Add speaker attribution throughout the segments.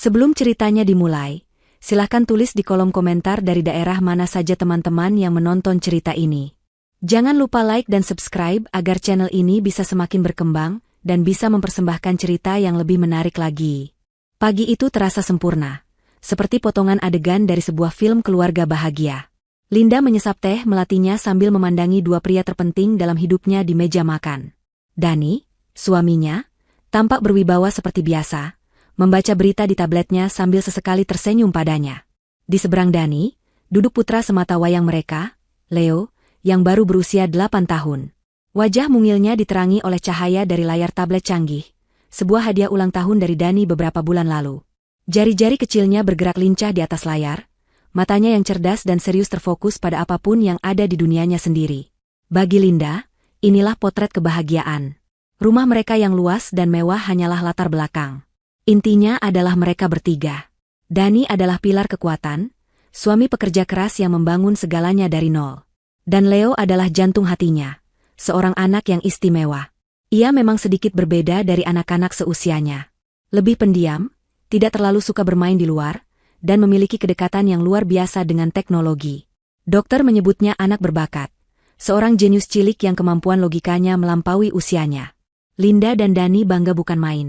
Speaker 1: Sebelum ceritanya dimulai, silahkan tulis di kolom komentar dari daerah mana saja teman-teman yang menonton cerita ini. Jangan lupa like dan subscribe agar channel ini bisa semakin berkembang dan bisa mempersembahkan cerita yang lebih menarik lagi. Pagi itu terasa sempurna, seperti potongan adegan dari sebuah film keluarga bahagia. Linda menyesap teh melatinya sambil memandangi dua pria terpenting dalam hidupnya di meja makan. Danny, suaminya, tampak berwibawa seperti biasa, membaca berita di tabletnya sambil sesekali tersenyum padanya. Di seberang Danny, duduk putra semata wayang mereka, Leo, yang baru berusia 8 tahun. Wajah mungilnya diterangi oleh cahaya dari layar tablet canggih, sebuah hadiah ulang tahun dari Danny beberapa bulan lalu. Jari-jari kecilnya bergerak lincah di atas layar, matanya yang cerdas dan serius terfokus pada apapun yang ada di dunianya sendiri. Bagi Linda, inilah potret kebahagiaan. Rumah mereka yang luas dan mewah hanyalah latar belakang. Intinya adalah mereka bertiga. Danny adalah pilar kekuatan, suami pekerja keras yang membangun segalanya dari nol. Dan Leo adalah jantung hatinya, seorang anak yang istimewa. Ia memang sedikit berbeda dari anak-anak seusianya. Lebih pendiam, tidak terlalu suka bermain di luar, dan memiliki kedekatan yang luar biasa dengan teknologi. Dokter menyebutnya anak berbakat, seorang jenius cilik yang kemampuan logikanya melampaui usianya. Linda dan Danny bangga bukan main.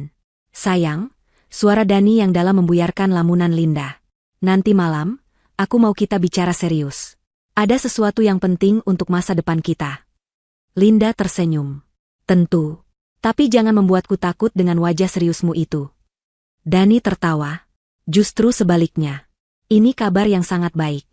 Speaker 1: Sayang, suara Danny yang dalam membuyarkan lamunan Linda. Nanti malam, aku mau kita bicara serius. Ada sesuatu yang penting untuk masa depan kita. Linda tersenyum. Tentu. Tapi jangan membuatku takut dengan wajah seriusmu itu. Danny tertawa. Justru sebaliknya. Ini kabar yang sangat baik.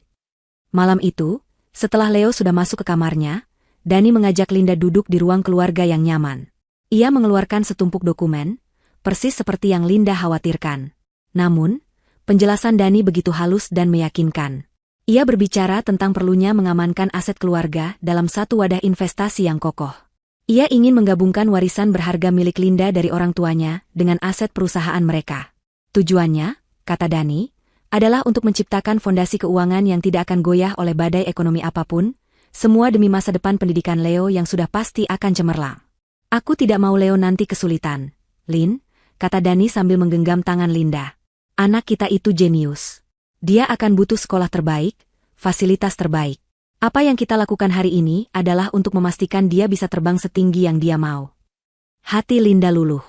Speaker 1: Malam itu, setelah Leo sudah masuk ke kamarnya, Danny mengajak Linda duduk di ruang keluarga yang nyaman. Ia mengeluarkan setumpuk dokumen, persis seperti yang Linda khawatirkan. Namun, penjelasan Danny begitu halus dan meyakinkan. Ia berbicara tentang perlunya mengamankan aset keluarga dalam satu wadah investasi yang kokoh. Ia ingin menggabungkan warisan berharga milik Linda dari orang tuanya dengan aset perusahaan mereka. Tujuannya, kata Danny, adalah untuk menciptakan fondasi keuangan yang tidak akan goyah oleh badai ekonomi apapun, semua demi masa depan pendidikan Leo yang sudah pasti akan cemerlang. Aku tidak mau Leo nanti kesulitan, Lin, kata Danny sambil menggenggam tangan Linda. Anak kita itu jenius. Dia akan butuh sekolah terbaik, fasilitas terbaik. Apa yang kita lakukan hari ini adalah untuk memastikan dia bisa terbang setinggi yang dia mau. Hati Linda luluh.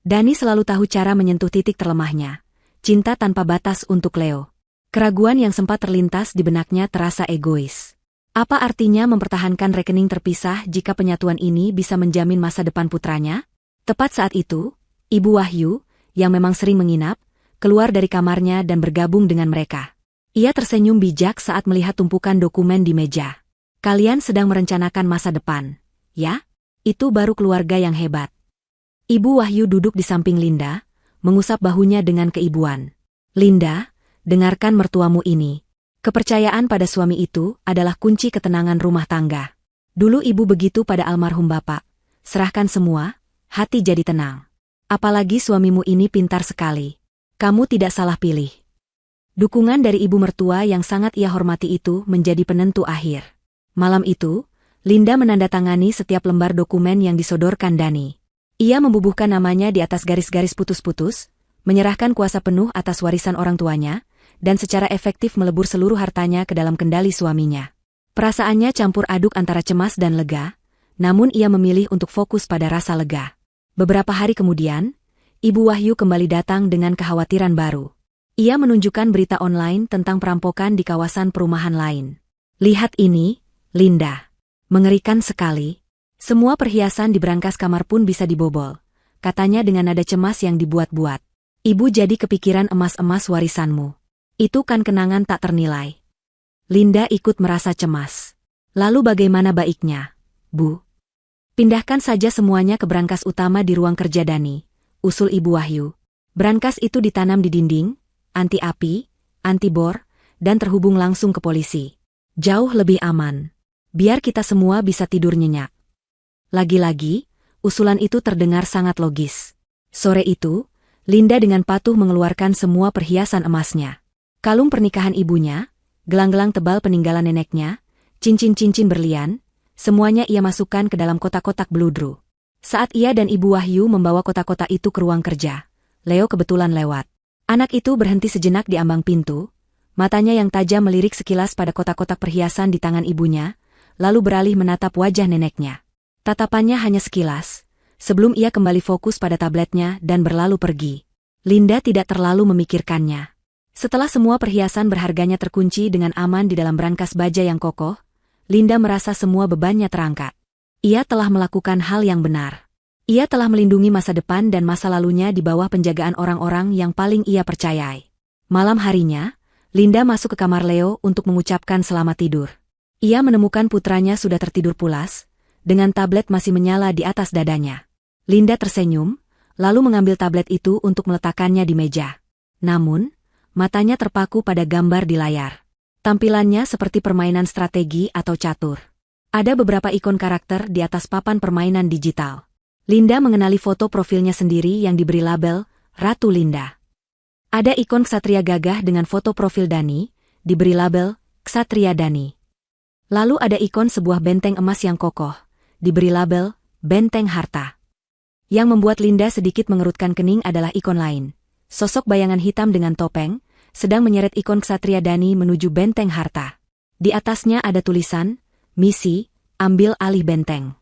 Speaker 1: Danny selalu tahu cara menyentuh titik terlemahnya. Cinta tanpa batas untuk Leo. Keraguan yang sempat terlintas di benaknya terasa egois. Apa artinya mempertahankan rekening terpisah jika penyatuan ini bisa menjamin masa depan putranya? Tepat saat itu, Ibu Wahyu, yang memang sering menginap, keluar dari kamarnya dan bergabung dengan mereka. Ia tersenyum bijak saat melihat tumpukan dokumen di meja. Kalian sedang merencanakan masa depan, ya? Itu baru keluarga yang hebat. Ibu Wahyu duduk di samping Linda, mengusap bahunya dengan keibuan. Linda, dengarkan mertuamu ini. Kepercayaan pada suami itu adalah kunci ketenangan rumah tangga. Dulu ibu begitu pada almarhum bapak. Serahkan semua, hati jadi tenang. Apalagi suamimu ini pintar sekali. Kamu tidak salah pilih. Dukungan dari ibu mertua yang sangat ia hormati itu menjadi penentu akhir. Malam itu, Linda menandatangani setiap lembar dokumen yang disodorkan Danny. Ia membubuhkan namanya di atas garis-garis putus-putus, menyerahkan kuasa penuh atas warisan orang tuanya, dan secara efektif melebur seluruh hartanya ke dalam kendali suaminya. Perasaannya campur aduk antara cemas dan lega, namun ia memilih untuk fokus pada rasa lega. Beberapa hari kemudian, Ibu Wahyu kembali datang dengan kekhawatiran baru. Ia menunjukkan berita online tentang perampokan di kawasan perumahan lain. Lihat ini, Linda. Mengerikan sekali. Semua perhiasan di brankas kamar pun bisa dibobol, katanya dengan nada cemas yang dibuat-buat. Ibu jadi kepikiran emas-emas warisanmu. Itu kan kenangan tak ternilai. Linda ikut merasa cemas. Lalu bagaimana baiknya, Bu? Pindahkan saja semuanya ke brankas utama di ruang kerja Danny, usul Ibu Wahyu. Brankas itu ditanam di dinding, anti api, anti bor, dan terhubung langsung ke polisi. Jauh lebih aman. Biar kita semua bisa tidur nyenyak. Lagi-lagi, usulan itu terdengar sangat logis. Sore itu, Linda dengan patuh mengeluarkan semua perhiasan emasnya. Kalung pernikahan ibunya, gelang-gelang tebal peninggalan neneknya, cincin-cincin berlian, semuanya ia masukkan ke dalam kotak-kotak beludru. Saat ia dan Ibu Wahyu membawa kotak-kotak itu ke ruang kerja, Leo kebetulan lewat. Anak itu berhenti sejenak di ambang pintu, matanya yang tajam melirik sekilas pada kotak-kotak perhiasan di tangan ibunya, lalu beralih menatap wajah neneknya. Tatapannya hanya sekilas, sebelum ia kembali fokus pada tabletnya dan berlalu pergi. Linda tidak terlalu memikirkannya. Setelah semua perhiasan berharganya terkunci dengan aman di dalam brankas baja yang kokoh, Linda merasa semua bebannya terangkat. Ia telah melakukan hal yang benar. Ia telah melindungi masa depan dan masa lalunya di bawah penjagaan orang-orang yang paling ia percayai. Malam harinya, Linda masuk ke kamar Leo untuk mengucapkan selamat tidur. Ia menemukan putranya sudah tertidur pulas, dengan tablet masih menyala di atas dadanya. Linda tersenyum, lalu mengambil tablet itu untuk meletakkannya di meja. Namun, matanya terpaku pada gambar di layar. Tampilannya seperti permainan strategi atau catur. Ada beberapa ikon karakter di atas papan permainan digital. Linda mengenali foto profilnya sendiri yang diberi label Ratu Linda. Ada ikon ksatria gagah dengan foto profil Dani, diberi label Ksatria Dani. Lalu ada ikon sebuah benteng emas yang kokoh, diberi label Benteng Harta. Yang membuat Linda sedikit mengerutkan kening adalah ikon lain. Sosok bayangan hitam dengan topeng, sedang menyeret ikon Ksatria Dani menuju Benteng Harta. Di atasnya ada tulisan, Misi, ambil alih benteng.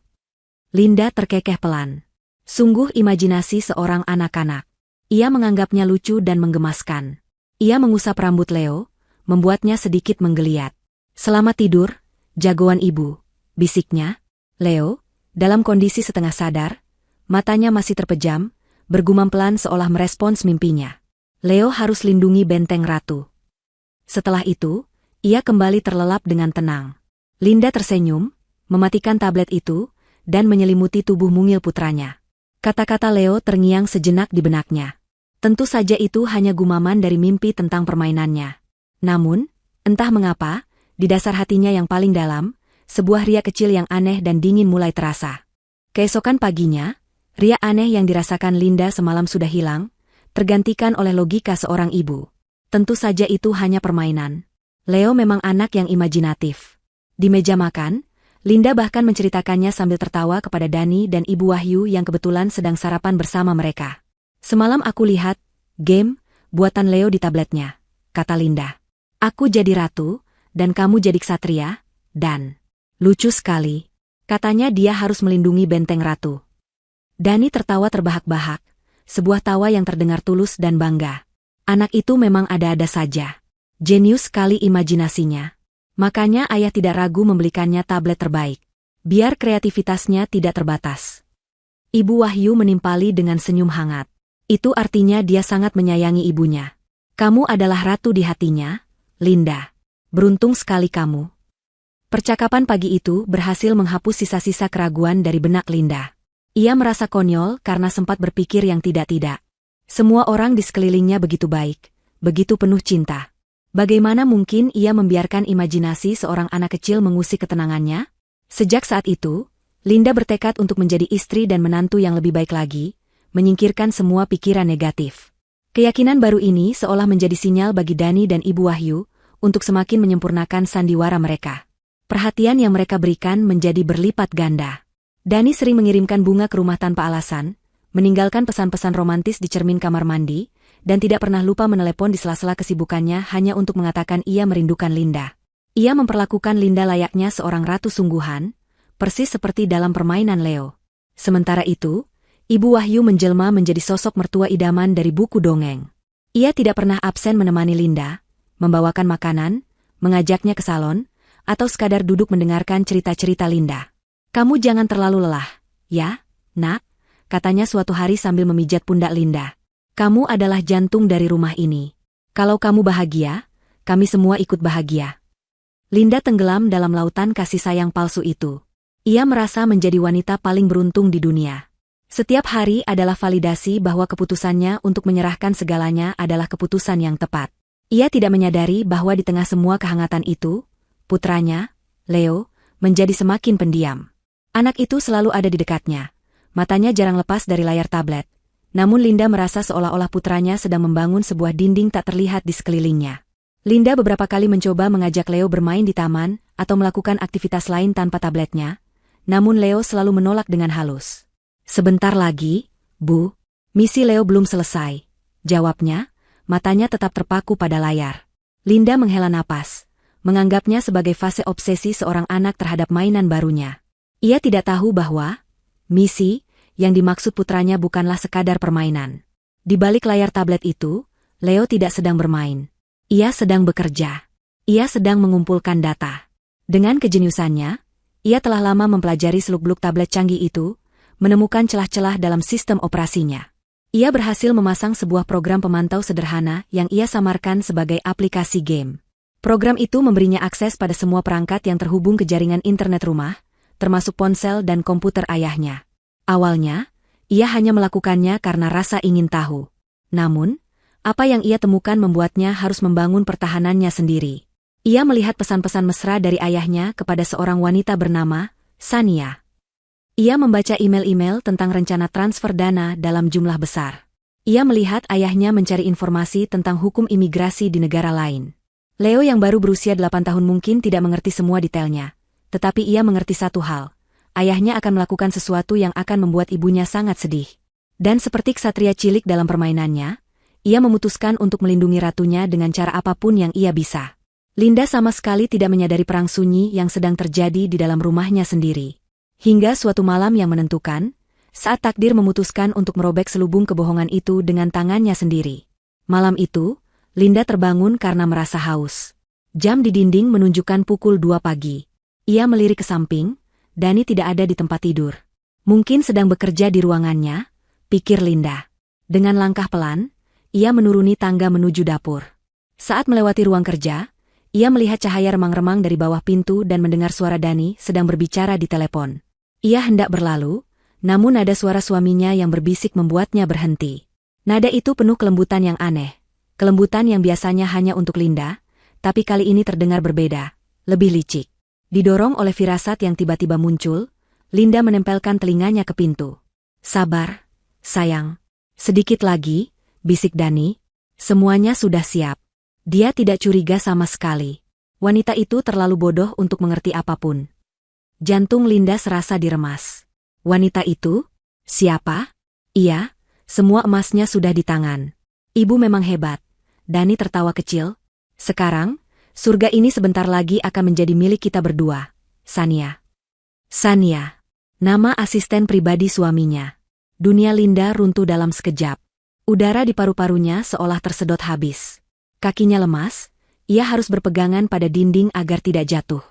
Speaker 1: Linda terkekeh pelan. Sungguh imajinasi seorang anak-anak. Ia menganggapnya lucu dan menggemaskan. Ia mengusap rambut Leo, membuatnya sedikit menggeliat. Selamat tidur, jagoan ibu, bisiknya. Leo, dalam kondisi setengah sadar, matanya masih terpejam, bergumam pelan seolah merespons mimpinya. Leo harus lindungi benteng ratu. Setelah itu, ia kembali terlelap dengan tenang. Linda tersenyum, mematikan tablet itu, dan menyelimuti tubuh mungil putranya. Kata-kata Leo terngiang sejenak di benaknya. Tentu saja itu hanya gumaman dari mimpi tentang permainannya. Namun, entah mengapa, di dasar hatinya yang paling dalam, sebuah riak kecil yang aneh dan dingin mulai terasa. Keesokan paginya, riak aneh yang dirasakan Linda semalam sudah hilang, tergantikan oleh logika seorang ibu. Tentu saja itu hanya permainan. Leo memang anak yang imajinatif. Di meja makan, Linda bahkan menceritakannya sambil tertawa kepada Dani dan Ibu Wahyu yang kebetulan sedang sarapan bersama mereka. Semalam aku lihat game buatan Leo di tabletnya, kata Linda. Aku jadi ratu, dan kamu jadi ksatria, dan lucu sekali. Katanya dia harus melindungi benteng ratu. Dani tertawa terbahak-bahak, sebuah tawa yang terdengar tulus dan bangga. Anak itu memang ada-ada saja. Jenius sekali imajinasinya. Makanya ayah tidak ragu membelikannya tablet terbaik. Biar kreativitasnya tidak terbatas. Ibu Wahyu menimpali dengan senyum hangat. Itu artinya dia sangat menyayangi ibunya. Kamu adalah ratu di hatinya, Linda. Beruntung sekali kamu. Percakapan pagi itu berhasil menghapus sisa-sisa keraguan dari benak Linda. Ia merasa konyol karena sempat berpikir yang tidak-tidak. Semua orang di sekelilingnya begitu baik, begitu penuh cinta. Bagaimana mungkin ia membiarkan imajinasi seorang anak kecil mengusik ketenangannya? Sejak saat itu, Linda bertekad untuk menjadi istri dan menantu yang lebih baik lagi, menyingkirkan semua pikiran negatif. Keyakinan baru ini seolah menjadi sinyal bagi Dani dan Ibu Wahyu untuk semakin menyempurnakan sandiwara mereka. Perhatian yang mereka berikan menjadi berlipat ganda. Dani sering mengirimkan bunga ke rumah tanpa alasan, meninggalkan pesan-pesan romantis di cermin kamar mandi, dan tidak pernah lupa menelepon di sela-sela kesibukannya hanya untuk mengatakan ia merindukan Linda. Ia memperlakukan Linda layaknya seorang ratu sungguhan, persis seperti dalam permainan Leo. Sementara itu, Ibu Wahyu menjelma menjadi sosok mertua idaman dari buku dongeng. Ia tidak pernah absen menemani Linda, membawakan makanan, mengajaknya ke salon, atau sekadar duduk mendengarkan cerita-cerita Linda. Kamu jangan terlalu lelah, ya, nak, katanya suatu hari sambil memijat pundak Linda. Kamu adalah jantung dari rumah ini. Kalau kamu bahagia, kami semua ikut bahagia. Linda tenggelam dalam lautan kasih sayang palsu itu. Ia merasa menjadi wanita paling beruntung di dunia. Setiap hari adalah validasi bahwa keputusannya untuk menyerahkan segalanya adalah keputusan yang tepat. Ia tidak menyadari bahwa di tengah semua kehangatan itu, putranya, Leo, menjadi semakin pendiam. Anak itu selalu ada di dekatnya. Matanya jarang lepas dari layar tablet. Namun Linda merasa seolah-olah putranya sedang membangun sebuah dinding tak terlihat di sekelilingnya. Linda beberapa kali mencoba mengajak Leo bermain di taman atau melakukan aktivitas lain tanpa tabletnya, namun Leo selalu menolak dengan halus. Sebentar lagi, Bu. Misi Leo belum selesai, jawabnya, matanya tetap terpaku pada layar. Linda menghela napas, menganggapnya sebagai fase obsesi seorang anak terhadap mainan barunya. Ia tidak tahu bahwa misi yang dimaksud putranya bukanlah sekadar permainan. Di balik layar tablet itu, Leo tidak sedang bermain. Ia sedang bekerja. Ia sedang mengumpulkan data. Dengan kejeniusannya, ia telah lama mempelajari seluk-beluk tablet canggih itu, menemukan celah-celah dalam sistem operasinya. Ia berhasil memasang sebuah program pemantau sederhana yang ia samarkan sebagai aplikasi game. Program itu memberinya akses pada semua perangkat yang terhubung ke jaringan internet rumah, termasuk ponsel dan komputer ayahnya. Awalnya, ia hanya melakukannya karena rasa ingin tahu. Namun, apa yang ia temukan membuatnya harus membangun pertahanannya sendiri. Ia melihat pesan-pesan mesra dari ayahnya kepada seorang wanita bernama Sania. Ia membaca email-email tentang rencana transfer dana dalam jumlah besar. Ia melihat ayahnya mencari informasi tentang hukum imigrasi di negara lain. Leo yang baru berusia 8 tahun mungkin tidak mengerti semua detailnya, tetapi ia mengerti satu hal. Ayahnya akan melakukan sesuatu yang akan membuat ibunya sangat sedih. Dan seperti ksatria cilik dalam permainannya, ia memutuskan untuk melindungi ratunya dengan cara apapun yang ia bisa. Linda sama sekali tidak menyadari perang sunyi yang sedang terjadi di dalam rumahnya sendiri. Hingga suatu malam yang menentukan, saat takdir memutuskan untuk merobek selubung kebohongan itu dengan tangannya sendiri. Malam itu, Linda terbangun karena merasa haus. Jam di dinding menunjukkan pukul 2 pagi. Ia melirik ke samping, Dani tidak ada di tempat tidur. Mungkin sedang bekerja di ruangannya, pikir Linda. Dengan langkah pelan, ia menuruni tangga menuju dapur. Saat melewati ruang kerja, ia melihat cahaya remang-remang dari bawah pintu dan mendengar suara Dani sedang berbicara di telepon. Ia hendak berlalu, namun nada suara suaminya yang berbisik membuatnya berhenti. Nada itu penuh kelembutan yang aneh. Kelembutan yang biasanya hanya untuk Linda, tapi kali ini terdengar berbeda, lebih licik. Didorong oleh firasat yang tiba-tiba muncul, Linda menempelkan telinganya ke pintu. Sabar, sayang. Sedikit lagi, bisik Dani. Semuanya sudah siap. Dia tidak curiga sama sekali. Wanita itu terlalu bodoh untuk mengerti apapun. Jantung Linda serasa diremas. Wanita itu? Siapa? Iya, semua emasnya sudah di tangan. Ibu memang hebat. Dani tertawa kecil. Sekarang, surga ini sebentar lagi akan menjadi milik kita berdua. Sania. Sania. Nama asisten pribadi suaminya. Dunia Linda runtuh dalam sekejap. Udara di paru-parunya seolah tersedot habis. Kakinya lemas, ia harus berpegangan pada dinding agar tidak jatuh.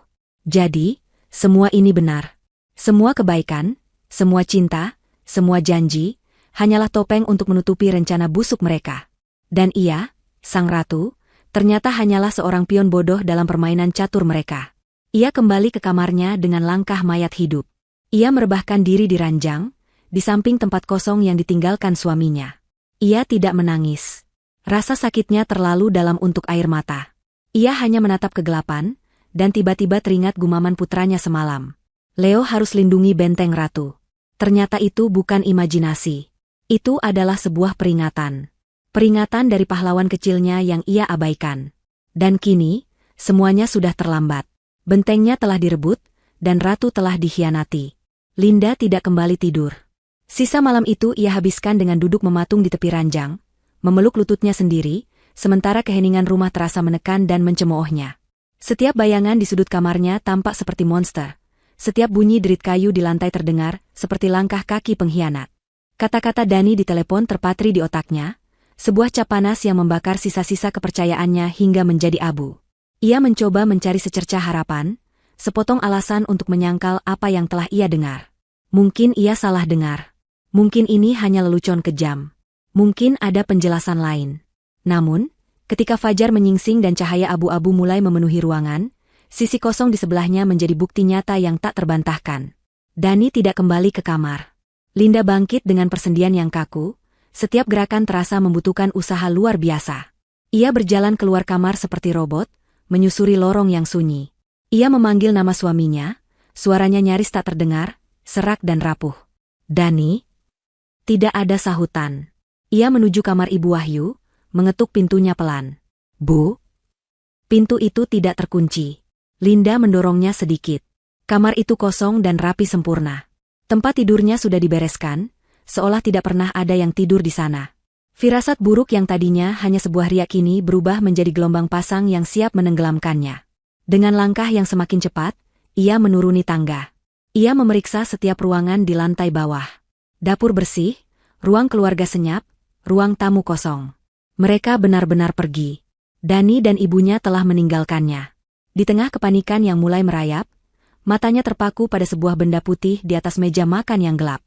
Speaker 1: Jadi, semua ini benar. Semua kebaikan, semua cinta, semua janji, hanyalah topeng untuk menutupi rencana busuk mereka. Dan ia, sang ratu, ternyata hanyalah seorang pion bodoh dalam permainan catur mereka. Ia kembali ke kamarnya dengan langkah mayat hidup. Ia merebahkan diri di ranjang, di samping tempat kosong yang ditinggalkan suaminya. Ia tidak menangis. Rasa sakitnya terlalu dalam untuk air mata. Ia hanya menatap kegelapan, dan tiba-tiba teringat gumaman putranya semalam. Leo harus lindungi benteng ratu. Ternyata itu bukan imajinasi. Itu adalah sebuah peringatan. Peringatan dari pahlawan kecilnya yang ia abaikan. Dan kini, semuanya sudah terlambat. Bentengnya telah direbut, dan ratu telah dikhianati. Linda tidak kembali tidur. Sisa malam itu ia habiskan dengan duduk mematung di tepi ranjang, memeluk lututnya sendiri, sementara keheningan rumah terasa menekan dan mencemoohnya. Setiap bayangan di sudut kamarnya tampak seperti monster. Setiap bunyi derit kayu di lantai terdengar, seperti langkah kaki pengkhianat. Kata-kata Dani di telepon terpatri di otaknya, sebuah cap panas yang membakar sisa-sisa kepercayaannya hingga menjadi abu. Ia mencoba mencari secercah harapan, sepotong alasan untuk menyangkal apa yang telah ia dengar. Mungkin ia salah dengar. Mungkin ini hanya lelucon kejam. Mungkin ada penjelasan lain. Namun, ketika fajar menyingsing dan cahaya abu-abu mulai memenuhi ruangan, sisi kosong di sebelahnya menjadi bukti nyata yang tak terbantahkan. Dani tidak kembali ke kamar. Linda bangkit dengan persendian yang kaku, setiap gerakan terasa membutuhkan usaha luar biasa. Ia berjalan keluar kamar seperti robot, menyusuri lorong yang sunyi. Ia memanggil nama suaminya, suaranya nyaris tak terdengar, serak dan rapuh. Dani? Tidak ada sahutan. Ia menuju kamar Ibu Wahyu, mengetuk pintunya pelan. Bu? Pintu itu tidak terkunci. Linda mendorongnya sedikit. Kamar itu kosong dan rapi sempurna. Tempat tidurnya sudah dibereskan, seolah tidak pernah ada yang tidur di sana. Firasat buruk yang tadinya hanya sebuah riak kini berubah menjadi gelombang pasang yang siap menenggelamkannya. Dengan langkah yang semakin cepat, ia menuruni tangga. Ia memeriksa setiap ruangan di lantai bawah. Dapur bersih, ruang keluarga senyap, ruang tamu kosong. Mereka benar-benar pergi. Dani dan ibunya telah meninggalkannya. Di tengah kepanikan yang mulai merayap, matanya terpaku pada sebuah benda putih di atas meja makan yang gelap.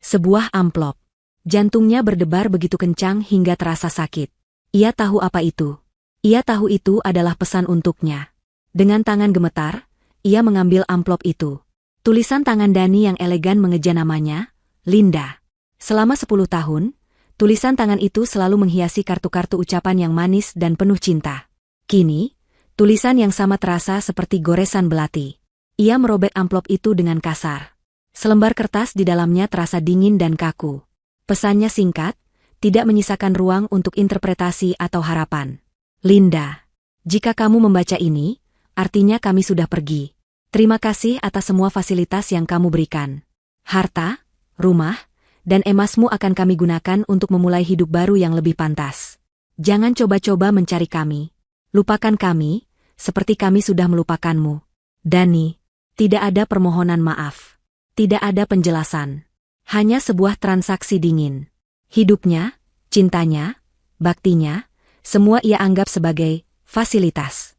Speaker 1: Sebuah amplop. Jantungnya berdebar begitu kencang hingga terasa sakit. Ia tahu apa itu. Ia tahu itu adalah pesan untuknya. Dengan tangan gemetar, ia mengambil amplop itu. Tulisan tangan Dani yang elegan mengeja namanya, Linda. Selama 10 tahun, tulisan tangan itu selalu menghiasi kartu-kartu ucapan yang manis dan penuh cinta. Kini, tulisan yang sama terasa seperti goresan belati. Ia merobek amplop itu dengan kasar. Selembar kertas di dalamnya terasa dingin dan kaku. Pesannya singkat, tidak menyisakan ruang untuk interpretasi atau harapan. Linda, jika kamu membaca ini, artinya kami sudah pergi. Terima kasih atas semua fasilitas yang kamu berikan. Harta, rumah, dan emasmu akan kami gunakan untuk memulai hidup baru yang lebih pantas. Jangan coba-coba mencari kami. Lupakan kami, seperti kami sudah melupakanmu. Dani, tidak ada permohonan maaf. Tidak ada penjelasan. Hanya sebuah transaksi dingin. Hidupnya, cintanya, baktinya, semua ia anggap sebagai fasilitas.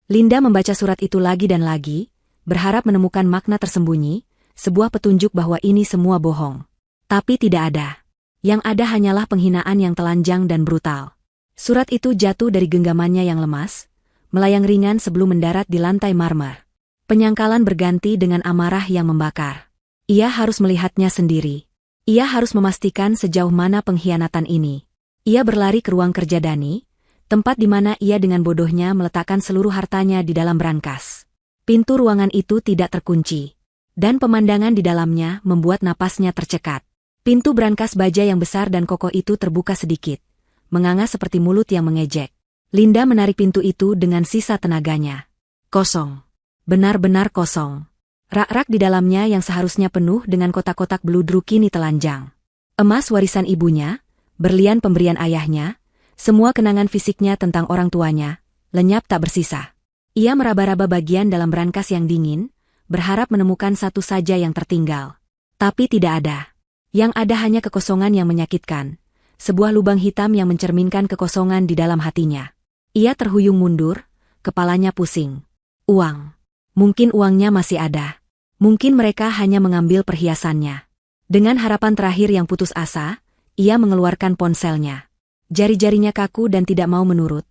Speaker 1: Linda membaca surat itu lagi dan lagi, berharap menemukan makna tersembunyi, sebuah petunjuk bahwa ini semua bohong. Tapi tidak ada. Yang ada hanyalah penghinaan yang telanjang dan brutal. Surat itu jatuh dari genggamannya yang lemas, melayang ringan sebelum mendarat di lantai marmer. Penyangkalan berganti dengan amarah yang membakar. Ia harus melihatnya sendiri. Ia harus memastikan sejauh mana pengkhianatan ini. Ia berlari ke ruang kerja Dani, tempat di mana ia dengan bodohnya meletakkan seluruh hartanya di dalam brankas. Pintu ruangan itu tidak terkunci, dan pemandangan di dalamnya membuat napasnya tercekat. Pintu brankas baja yang besar dan kokoh itu terbuka sedikit, menganga seperti mulut yang mengejek. Linda menarik pintu itu dengan sisa tenaganya. Kosong. Benar-benar kosong. Rak-rak di dalamnya yang seharusnya penuh dengan kotak-kotak beludru kini telanjang. Emas warisan ibunya, berlian pemberian ayahnya, semua kenangan fisiknya tentang orang tuanya, lenyap tak bersisa. Ia meraba-raba bagian dalam brankas yang dingin, berharap menemukan satu saja yang tertinggal. Tapi tidak ada. Yang ada hanya kekosongan yang menyakitkan, sebuah lubang hitam yang mencerminkan kekosongan di dalam hatinya. Ia terhuyung mundur, kepalanya pusing. Uang. Mungkin uangnya masih ada. Mungkin mereka hanya mengambil perhiasannya. Dengan harapan terakhir yang putus asa, ia mengeluarkan ponselnya. Jari-jarinya kaku dan tidak mau menurut,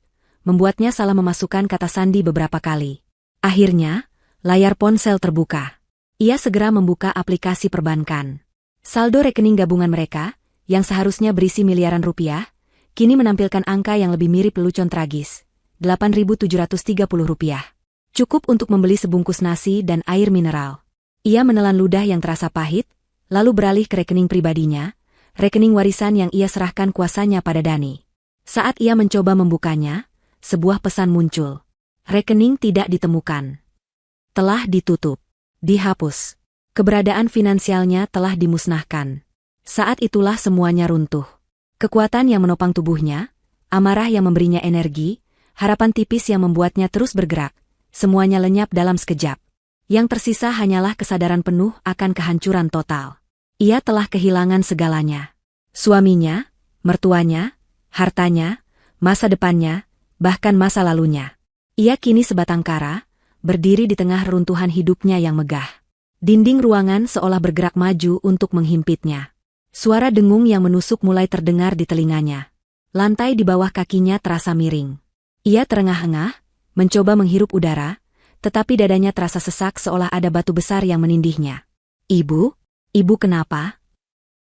Speaker 1: membuatnya salah memasukkan kata sandi beberapa kali. Akhirnya, layar ponsel terbuka. Ia segera membuka aplikasi perbankan. Saldo rekening gabungan mereka, yang seharusnya berisi miliaran rupiah, kini menampilkan angka yang lebih mirip lelucon tragis, Rp8.730. Cukup untuk membeli sebungkus nasi dan air mineral. Ia menelan ludah yang terasa pahit, lalu beralih ke rekening pribadinya, rekening warisan yang ia serahkan kuasanya pada Dani. Saat ia mencoba membukanya, sebuah pesan muncul. Rekening tidak ditemukan. Telah ditutup. Dihapus. Keberadaan finansialnya telah dimusnahkan. Saat itulah semuanya runtuh. Kekuatan yang menopang tubuhnya, amarah yang memberinya energi, harapan tipis yang membuatnya terus bergerak, semuanya lenyap dalam sekejap. Yang tersisa hanyalah kesadaran penuh akan kehancuran total. Ia telah kehilangan segalanya. Suaminya, mertuanya, hartanya, masa depannya, bahkan masa lalunya. Ia kini sebatang kara, berdiri di tengah runtuhan hidupnya yang megah. Dinding ruangan seolah bergerak maju untuk menghimpitnya. Suara dengung yang menusuk mulai terdengar di telinganya. Lantai di bawah kakinya terasa miring. Ia terengah-engah, mencoba menghirup udara, tetapi dadanya terasa sesak seolah ada batu besar yang menindihnya. Ibu? Ibu kenapa?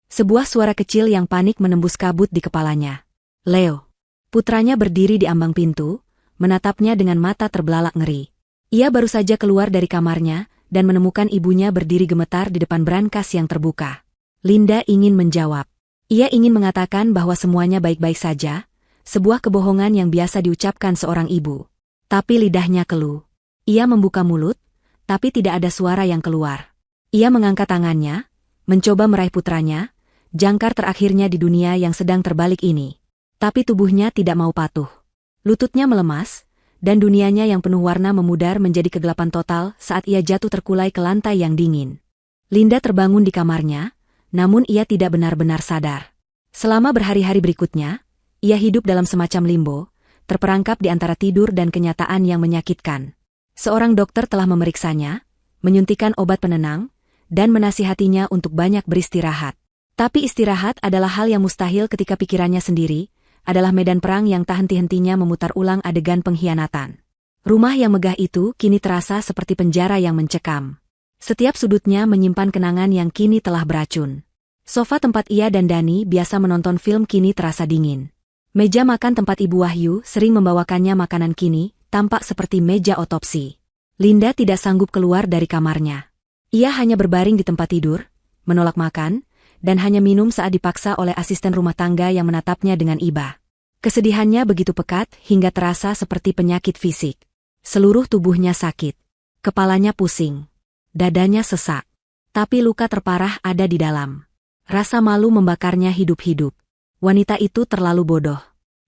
Speaker 1: Sebuah suara kecil yang panik menembus kabut di kepalanya. Leo. Putranya berdiri di ambang pintu, menatapnya dengan mata terbelalak ngeri. Ia baru saja keluar dari kamarnya, dan menemukan ibunya berdiri gemetar di depan brankas yang terbuka. Linda ingin menjawab. Ia ingin mengatakan bahwa semuanya baik-baik saja, sebuah kebohongan yang biasa diucapkan seorang ibu. Tapi lidahnya keluh. Ia membuka mulut, tapi tidak ada suara yang keluar. Ia mengangkat tangannya, mencoba meraih putranya, jangkar terakhirnya di dunia yang sedang terbalik ini. Tapi tubuhnya tidak mau patuh. Lututnya melemas, dan dunianya yang penuh warna memudar menjadi kegelapan total saat ia jatuh terkulai ke lantai yang dingin. Linda terbangun di kamarnya, namun ia tidak benar-benar sadar. Selama berhari-hari berikutnya, ia hidup dalam semacam limbo, terperangkap di antara tidur dan kenyataan yang menyakitkan. Seorang dokter telah memeriksanya, menyuntikkan obat penenang, dan menasihatinya untuk banyak beristirahat. Tapi istirahat adalah hal yang mustahil ketika pikirannya sendiri adalah medan perang yang tak henti-hentinya memutar ulang adegan pengkhianatan. Rumah yang megah itu kini terasa seperti penjara yang mencekam. Setiap sudutnya menyimpan kenangan yang kini telah beracun. Sofa tempat ia dan Dani biasa menonton film kini terasa dingin. Meja makan tempat Ibu Wahyu sering membawakannya makanan kini tampak seperti meja otopsi. Linda tidak sanggup keluar dari kamarnya. Ia hanya berbaring di tempat tidur, menolak makan, dan hanya minum saat dipaksa oleh asisten rumah tangga yang menatapnya dengan iba. Kesedihannya begitu pekat hingga terasa seperti penyakit fisik. Seluruh tubuhnya sakit. Kepalanya pusing. Dadanya sesak. Tapi luka terparah ada di dalam. Rasa malu membakarnya hidup-hidup. Wanita itu terlalu bodoh.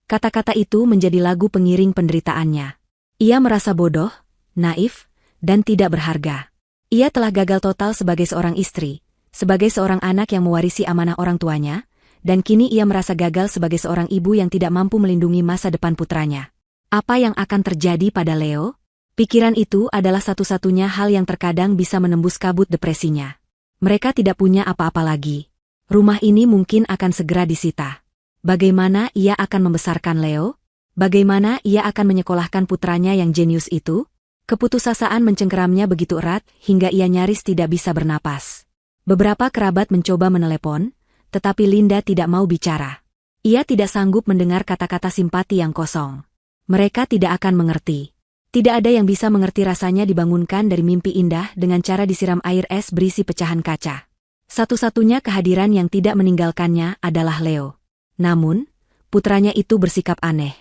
Speaker 1: Kata-kata itu menjadi lagu pengiring penderitaannya. Ia merasa bodoh, naif, dan tidak berharga. Ia telah gagal total sebagai seorang istri, sebagai seorang anak yang mewarisi amanah orang tuanya, dan kini ia merasa gagal sebagai seorang ibu yang tidak mampu melindungi masa depan putranya. Apa yang akan terjadi pada Leo? Pikiran itu adalah satu-satunya hal yang terkadang bisa menembus kabut depresinya. Mereka tidak punya apa-apa lagi. Rumah ini mungkin akan segera disita. Bagaimana ia akan membesarkan Leo? Bagaimana ia akan menyekolahkan putranya yang jenius itu? Keputusasaan mencengkeramnya begitu erat hingga ia nyaris tidak bisa bernapas. Beberapa kerabat mencoba menelepon, tetapi Linda tidak mau bicara. Ia tidak sanggup mendengar kata-kata simpati yang kosong. Mereka tidak akan mengerti. Tidak ada yang bisa mengerti rasanya dibangunkan dari mimpi indah dengan cara disiram air es berisi pecahan kaca. Satu-satunya kehadiran yang tidak meninggalkannya adalah Leo. Namun, putranya itu bersikap aneh.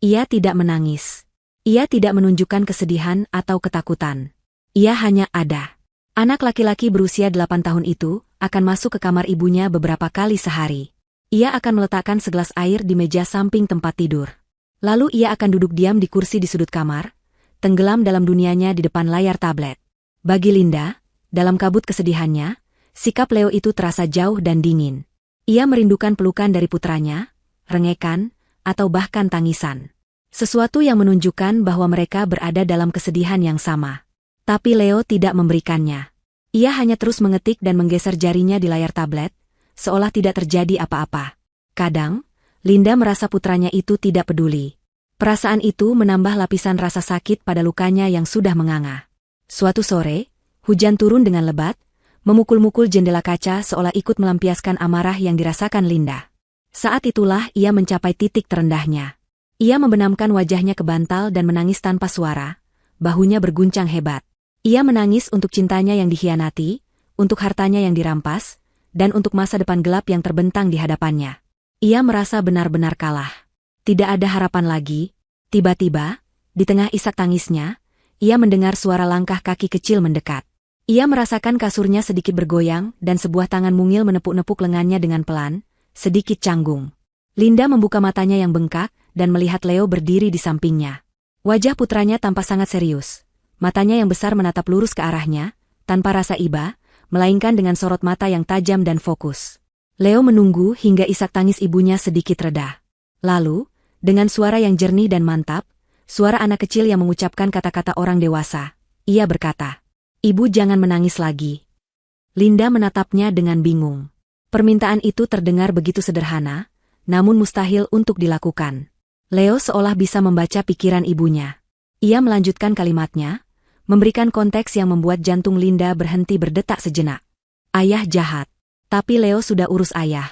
Speaker 1: Ia tidak menangis. Ia tidak menunjukkan kesedihan atau ketakutan. Ia hanya ada. Anak laki-laki berusia 8 tahun itu akan masuk ke kamar ibunya beberapa kali sehari. Ia akan meletakkan segelas air di meja samping tempat tidur. Lalu ia akan duduk diam di kursi di sudut kamar, tenggelam dalam dunianya di depan layar tablet. Bagi Linda, dalam kabut kesedihannya, sikap Leo itu terasa jauh dan dingin. Ia merindukan pelukan dari putranya, rengekan, atau bahkan tangisan. Sesuatu yang menunjukkan bahwa mereka berada dalam kesedihan yang sama. Tapi Leo tidak memberikannya. Ia hanya terus mengetik dan menggeser jarinya di layar tablet, seolah tidak terjadi apa-apa. Kadang, Linda merasa putranya itu tidak peduli. Perasaan itu menambah lapisan rasa sakit pada lukanya yang sudah menganga. Suatu sore, hujan turun dengan lebat, memukul-mukul jendela kaca seolah ikut melampiaskan amarah yang dirasakan Linda. Saat itulah ia mencapai titik terendahnya. Ia membenamkan wajahnya ke bantal dan menangis tanpa suara, bahunya berguncang hebat. Ia menangis untuk cintanya yang dikhianati, untuk hartanya yang dirampas, dan untuk masa depan gelap yang terbentang di hadapannya. Ia merasa benar-benar kalah. Tidak ada harapan lagi. Tiba-tiba, di tengah isak tangisnya, ia mendengar suara langkah kaki kecil mendekat. Ia merasakan kasurnya sedikit bergoyang dan sebuah tangan mungil menepuk-nepuk lengannya dengan pelan, sedikit canggung. Linda membuka matanya yang bengkak dan melihat Leo berdiri di sampingnya. Wajah putranya tampak sangat serius. Matanya yang besar menatap lurus ke arahnya, tanpa rasa iba, melainkan dengan sorot mata yang tajam dan fokus. Leo menunggu hingga isak tangis ibunya sedikit reda. Lalu, dengan suara yang jernih dan mantap, suara anak kecil yang mengucapkan kata-kata orang dewasa, ia berkata, "Ibu jangan menangis lagi." Linda menatapnya dengan bingung. Permintaan itu terdengar begitu sederhana, namun mustahil untuk dilakukan. Leo seolah bisa membaca pikiran ibunya. Ia melanjutkan kalimatnya, memberikan konteks yang membuat jantung Linda berhenti berdetak sejenak. Ayah jahat. Tapi Leo sudah urus ayah.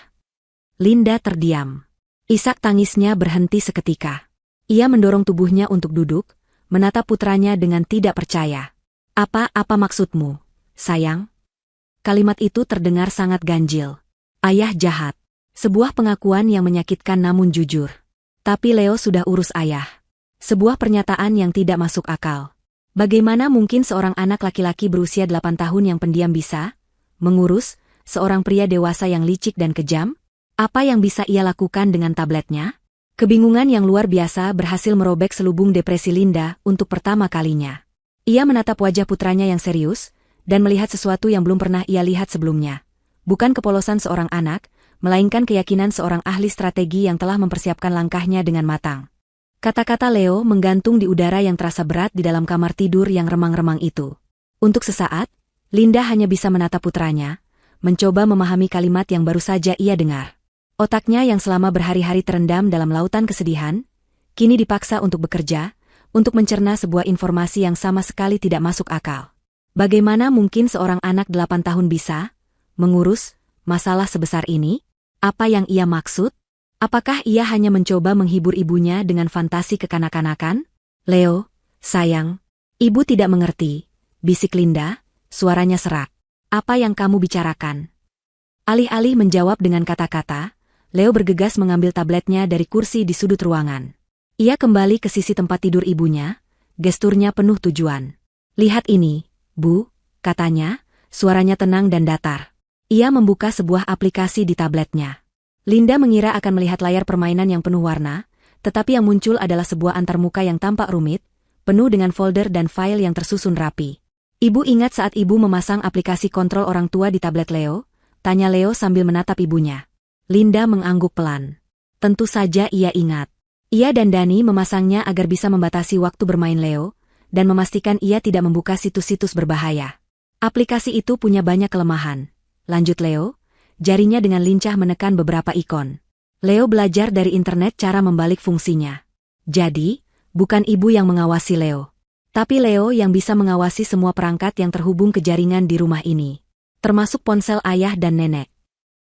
Speaker 1: Linda terdiam. Isak tangisnya berhenti seketika. Ia mendorong tubuhnya untuk duduk, menatap putranya dengan tidak percaya. Apa maksudmu, sayang? Kalimat itu terdengar sangat ganjil. Ayah jahat. Sebuah pengakuan yang menyakitkan namun jujur. Tapi Leo sudah urus ayah. Sebuah pernyataan yang tidak masuk akal. Bagaimana mungkin seorang anak laki-laki berusia 8 tahun yang pendiam bisa mengurus seorang pria dewasa yang licik dan kejam? Apa yang bisa ia lakukan dengan tabletnya? Kebingungan yang luar biasa berhasil merobek selubung depresi Linda untuk pertama kalinya. Ia menatap wajah putranya yang serius, dan melihat sesuatu yang belum pernah ia lihat sebelumnya. Bukan kepolosan seorang anak, melainkan keyakinan seorang ahli strategi yang telah mempersiapkan langkahnya dengan matang. Kata-kata Leo menggantung di udara yang terasa berat di dalam kamar tidur yang remang-remang itu. Untuk sesaat, Linda hanya bisa menatap putranya, mencoba memahami kalimat yang baru saja ia dengar. Otaknya yang selama berhari-hari terendam dalam lautan kesedihan, kini dipaksa untuk bekerja, untuk mencerna sebuah informasi yang sama sekali tidak masuk akal. Bagaimana mungkin seorang anak 8 tahun bisa mengurus masalah sebesar ini? Apa yang ia maksud? Apakah ia hanya mencoba menghibur ibunya dengan fantasi kekanak-kanakan? Leo, sayang, ibu tidak mengerti, bisik Linda, suaranya serak. Apa yang kamu bicarakan? Alih-alih menjawab dengan kata-kata, Leo bergegas mengambil tabletnya dari kursi di sudut ruangan. Ia kembali ke sisi tempat tidur ibunya, gesturnya penuh tujuan. Lihat ini, Bu, katanya, suaranya tenang dan datar. Ia membuka sebuah aplikasi di tabletnya. Linda mengira akan melihat layar permainan yang penuh warna, tetapi yang muncul adalah sebuah antarmuka yang tampak rumit, penuh dengan folder dan file yang tersusun rapi. Ibu ingat saat ibu memasang aplikasi kontrol orang tua di tablet Leo? Tanya Leo sambil menatap ibunya. Linda mengangguk pelan. Tentu saja ia ingat. Ia dan Dani memasangnya agar bisa membatasi waktu bermain Leo, dan memastikan ia tidak membuka situs-situs berbahaya. Aplikasi itu punya banyak kelemahan. Lanjut Leo, jarinya dengan lincah menekan beberapa ikon. Leo belajar dari internet cara membalik fungsinya. Jadi, bukan ibu yang mengawasi Leo, tapi Leo yang bisa mengawasi semua perangkat yang terhubung ke jaringan di rumah ini, termasuk ponsel ayah dan nenek.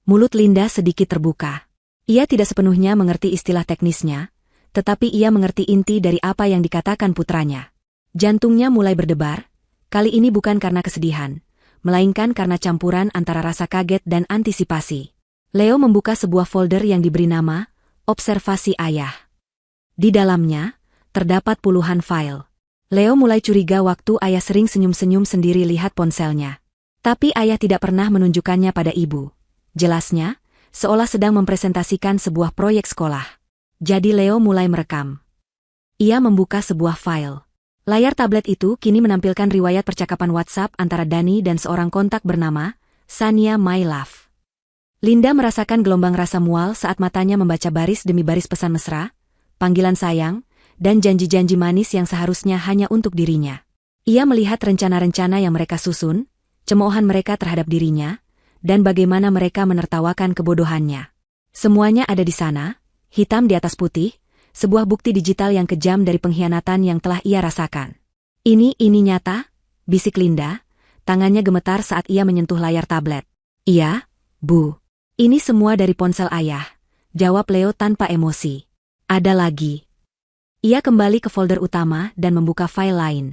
Speaker 1: Mulut Linda sedikit terbuka. Ia tidak sepenuhnya mengerti istilah teknisnya, tetapi ia mengerti inti dari apa yang dikatakan putranya. Jantungnya mulai berdebar, kali ini bukan karena kesedihan, melainkan karena campuran antara rasa kaget dan antisipasi. Leo membuka sebuah folder yang diberi nama, Observasi Ayah. Di dalamnya, terdapat puluhan file. Leo mulai curiga waktu ayah sering senyum-senyum sendiri lihat ponselnya. Tapi ayah tidak pernah menunjukkannya pada ibu. Jelasnya, seolah sedang mempresentasikan sebuah proyek sekolah. Jadi Leo mulai merekam. Ia membuka sebuah file. Layar tablet itu kini menampilkan riwayat percakapan WhatsApp antara Dani dan seorang kontak bernama Sania My Love. Linda merasakan gelombang rasa mual saat matanya membaca baris demi baris pesan mesra, panggilan sayang, dan janji-janji manis yang seharusnya hanya untuk dirinya. Ia melihat rencana-rencana yang mereka susun, cemoohan mereka terhadap dirinya, dan bagaimana mereka menertawakan kebodohannya. Semuanya ada di sana, hitam di atas putih, sebuah bukti digital yang kejam dari pengkhianatan yang telah ia rasakan. Ini nyata? Bisik Linda, tangannya gemetar saat ia menyentuh layar tablet. Iya, Bu. Ini semua dari ponsel ayah, jawab Leo tanpa emosi. Ada lagi. Ia kembali ke folder utama dan membuka file lain.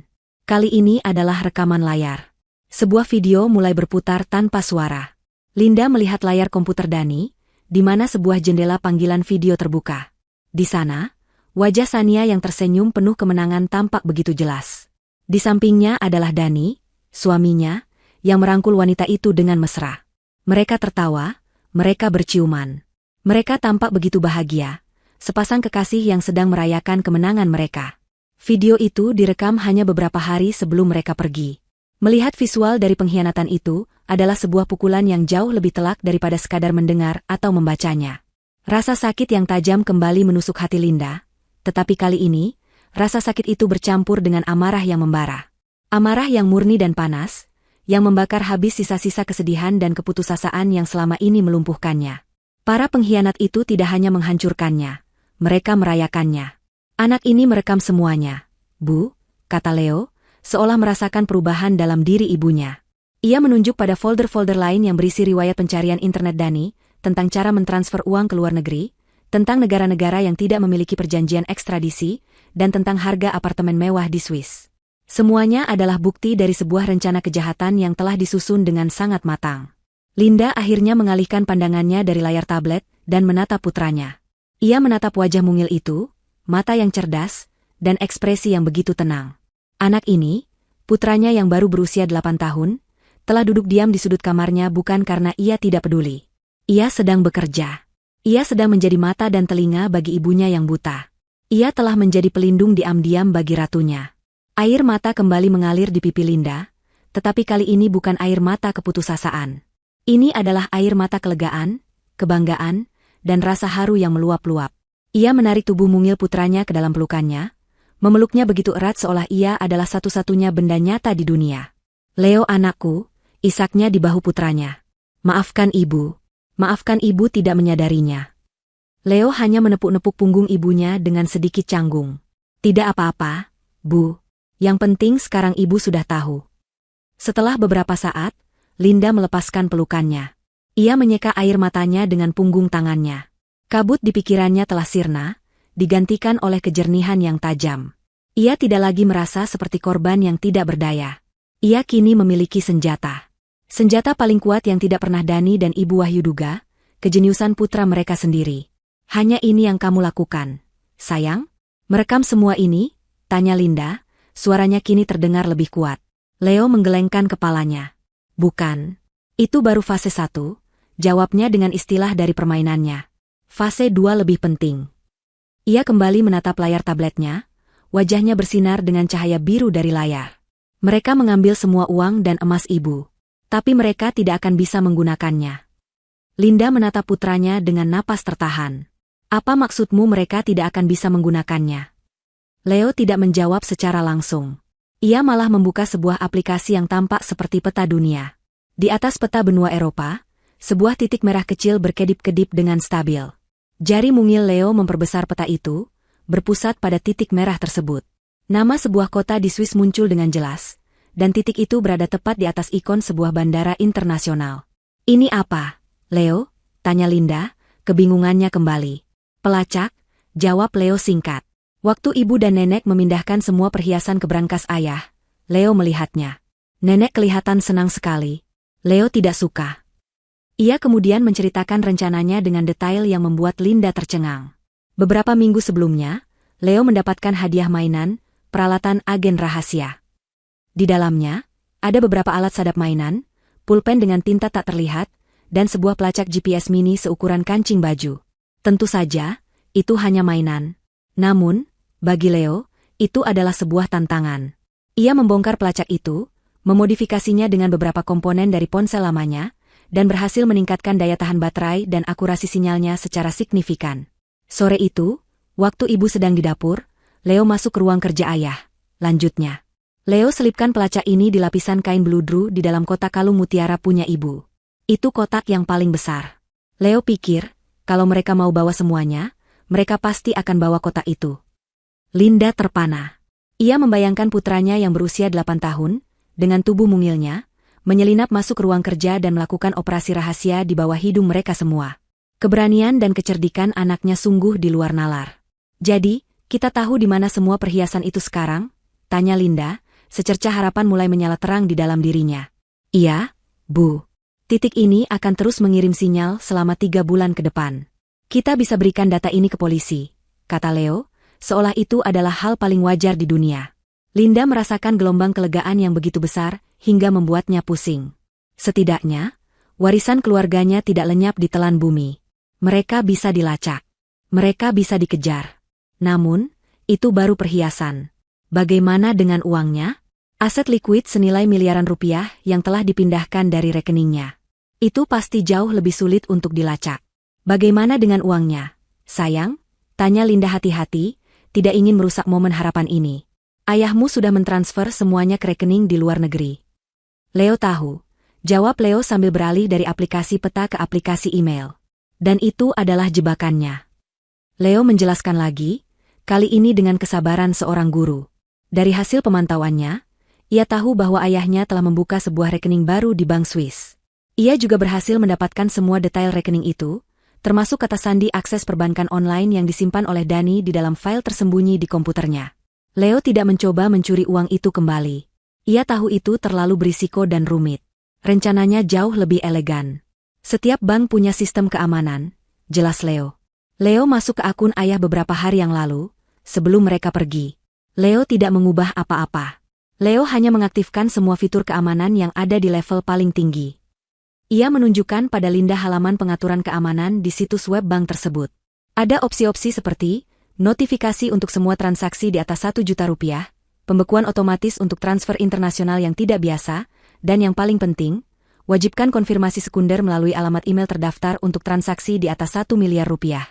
Speaker 1: Kali ini adalah rekaman layar. Sebuah video mulai berputar tanpa suara. Linda melihat layar komputer Dani, di mana sebuah jendela panggilan video terbuka. Di sana, wajah Sania yang tersenyum penuh kemenangan tampak begitu jelas. Di sampingnya adalah Dani, suaminya, yang merangkul wanita itu dengan mesra. Mereka tertawa, mereka berciuman. Mereka tampak begitu bahagia, sepasang kekasih yang sedang merayakan kemenangan mereka. Video itu direkam hanya beberapa hari sebelum mereka pergi. Melihat visual dari pengkhianatan itu adalah sebuah pukulan yang jauh lebih telak daripada sekadar mendengar atau membacanya. Rasa sakit yang tajam kembali menusuk hati Linda, tetapi kali ini, rasa sakit itu bercampur dengan amarah yang membara. Amarah yang murni dan panas, yang membakar habis sisa-sisa kesedihan dan keputusasaan yang selama ini melumpuhkannya. Para pengkhianat itu tidak hanya menghancurkannya, mereka merayakannya. Anak ini merekam semuanya, Bu, kata Leo, seolah merasakan perubahan dalam diri ibunya. Ia menunjuk pada folder-folder lain yang berisi riwayat pencarian internet Dani, tentang cara mentransfer uang ke luar negeri, tentang negara-negara yang tidak memiliki perjanjian ekstradisi, dan tentang harga apartemen mewah di Swiss. Semuanya adalah bukti dari sebuah rencana kejahatan yang telah disusun dengan sangat matang. Linda akhirnya mengalihkan pandangannya dari layar tablet dan menatap putranya. Ia menatap wajah mungil itu, mata yang cerdas, dan ekspresi yang begitu tenang. Anak ini, putranya yang baru berusia 8 tahun, telah duduk diam di sudut kamarnya bukan karena ia tidak peduli. Ia sedang bekerja. Ia sedang menjadi mata dan telinga bagi ibunya yang buta. Ia telah menjadi pelindung diam-diam bagi ratunya. Air mata kembali mengalir di pipi Linda, tetapi kali ini bukan air mata keputusasaan. Ini adalah air mata kelegaan, kebanggaan, dan rasa haru yang meluap-luap. Ia menarik tubuh mungil putranya ke dalam pelukannya, memeluknya begitu erat seolah ia adalah satu-satunya benda nyata di dunia. Leo anakku, isaknya di bahu putranya. Maafkan ibu. Maafkan ibu tidak menyadarinya. Leo hanya menepuk-nepuk punggung ibunya dengan sedikit canggung. Tidak apa-apa, Bu. Yang penting sekarang ibu sudah tahu. Setelah beberapa saat, Linda melepaskan pelukannya. Ia menyeka air matanya dengan punggung tangannya. Kabut di pikirannya telah sirna, digantikan oleh kejernihan yang tajam. Ia tidak lagi merasa seperti korban yang tidak berdaya. Ia kini memiliki senjata. Senjata paling kuat yang tidak pernah Dani dan Ibu Wahyu duga, kejeniusan putra mereka sendiri. Hanya ini yang kamu lakukan, sayang? Merekam semua ini? Tanya Linda, suaranya kini terdengar lebih kuat. Leo menggelengkan kepalanya. Bukan. Itu baru fase 1, jawabnya dengan istilah dari permainannya. Fase 2 lebih penting. Ia kembali menatap layar tabletnya, wajahnya bersinar dengan cahaya biru dari layar. Mereka mengambil semua uang dan emas ibu. Tapi mereka tidak akan bisa menggunakannya. Linda menatap putranya dengan napas tertahan. Apa maksudmu mereka tidak akan bisa menggunakannya? Leo tidak menjawab secara langsung. Ia malah membuka sebuah aplikasi yang tampak seperti peta dunia. Di atas peta benua Eropa, sebuah titik merah kecil berkedip-kedip dengan stabil. Jari mungil Leo memperbesar peta itu, berpusat pada titik merah tersebut. Nama sebuah kota di Swiss muncul dengan jelas, dan titik itu berada tepat di atas ikon sebuah bandara internasional. Ini apa, Leo? Tanya Linda, kebingungannya kembali. Pelacak, jawab Leo singkat. Waktu ibu dan nenek memindahkan semua perhiasan ke brankas ayah, Leo melihatnya. Nenek kelihatan senang sekali. Leo tidak suka. Ia kemudian menceritakan rencananya dengan detail yang membuat Linda tercengang. Beberapa minggu sebelumnya, Leo mendapatkan hadiah mainan, peralatan agen rahasia. Di dalamnya, ada beberapa alat sadap mainan, pulpen dengan tinta tak terlihat, dan sebuah pelacak GPS mini seukuran kancing baju. Tentu saja, itu hanya mainan. Namun, bagi Leo, itu adalah sebuah tantangan. Ia membongkar pelacak itu, memodifikasinya dengan beberapa komponen dari ponsel lamanya, dan berhasil meningkatkan daya tahan baterai dan akurasi sinyalnya secara signifikan. Sore itu, waktu ibu sedang di dapur, Leo masuk ke ruang kerja ayah. Lanjutnya, Leo selipkan pelacak ini di lapisan kain beludru di dalam kotak kalung mutiara punya ibu. Itu kotak yang paling besar. Leo pikir, kalau mereka mau bawa semuanya, mereka pasti akan bawa kotak itu. Linda terpana. Ia membayangkan putranya yang berusia 8 tahun, dengan tubuh mungilnya, menyelinap masuk ke ruang kerja dan melakukan operasi rahasia di bawah hidung mereka semua. Keberanian dan kecerdikan anaknya sungguh di luar nalar. Jadi, kita tahu di mana semua perhiasan itu sekarang? Tanya Linda, secercah harapan mulai menyala terang di dalam dirinya. Iya, Bu. Titik ini akan terus mengirim sinyal selama 3 bulan ke depan. Kita bisa berikan data ini ke polisi, kata Leo, seolah itu adalah hal paling wajar di dunia. Linda merasakan gelombang kelegaan yang begitu besar, hingga membuatnya pusing. Setidaknya, warisan keluarganya tidak lenyap di telan bumi. Mereka bisa dilacak. Mereka bisa dikejar. Namun, itu baru perhiasan. Bagaimana dengan uangnya? Aset likuid senilai miliaran rupiah yang telah dipindahkan dari rekeningnya. Itu pasti jauh lebih sulit untuk dilacak. Bagaimana dengan uangnya, sayang? Tanya Linda hati-hati, tidak ingin merusak momen harapan ini. Ayahmu sudah mentransfer semuanya ke rekening di luar negeri. Leo tahu, jawab Leo sambil beralih dari aplikasi peta ke aplikasi email. Dan itu adalah jebakannya. Leo menjelaskan lagi, kali ini dengan kesabaran seorang guru. Dari hasil pemantauannya, ia tahu bahwa ayahnya telah membuka sebuah rekening baru di Bank Swiss. Ia juga berhasil mendapatkan semua detail rekening itu, termasuk kata sandi akses perbankan online yang disimpan oleh Dani di dalam file tersembunyi di komputernya. Leo tidak mencoba mencuri uang itu kembali. Ia tahu itu terlalu berisiko dan rumit. Rencananya jauh lebih elegan. Setiap bank punya sistem keamanan, jelas Leo. Leo masuk ke akun ayah beberapa hari yang lalu, sebelum mereka pergi. Leo tidak mengubah apa-apa. Leo hanya mengaktifkan semua fitur keamanan yang ada di level paling tinggi. Ia menunjukkan pada Linda halaman pengaturan keamanan di situs web bank tersebut. Ada opsi-opsi seperti notifikasi untuk semua transaksi di atas 1 juta rupiah, pembekuan otomatis untuk transfer internasional yang tidak biasa, dan yang paling penting, wajibkan konfirmasi sekunder melalui alamat email terdaftar untuk transaksi di atas 1 miliar rupiah.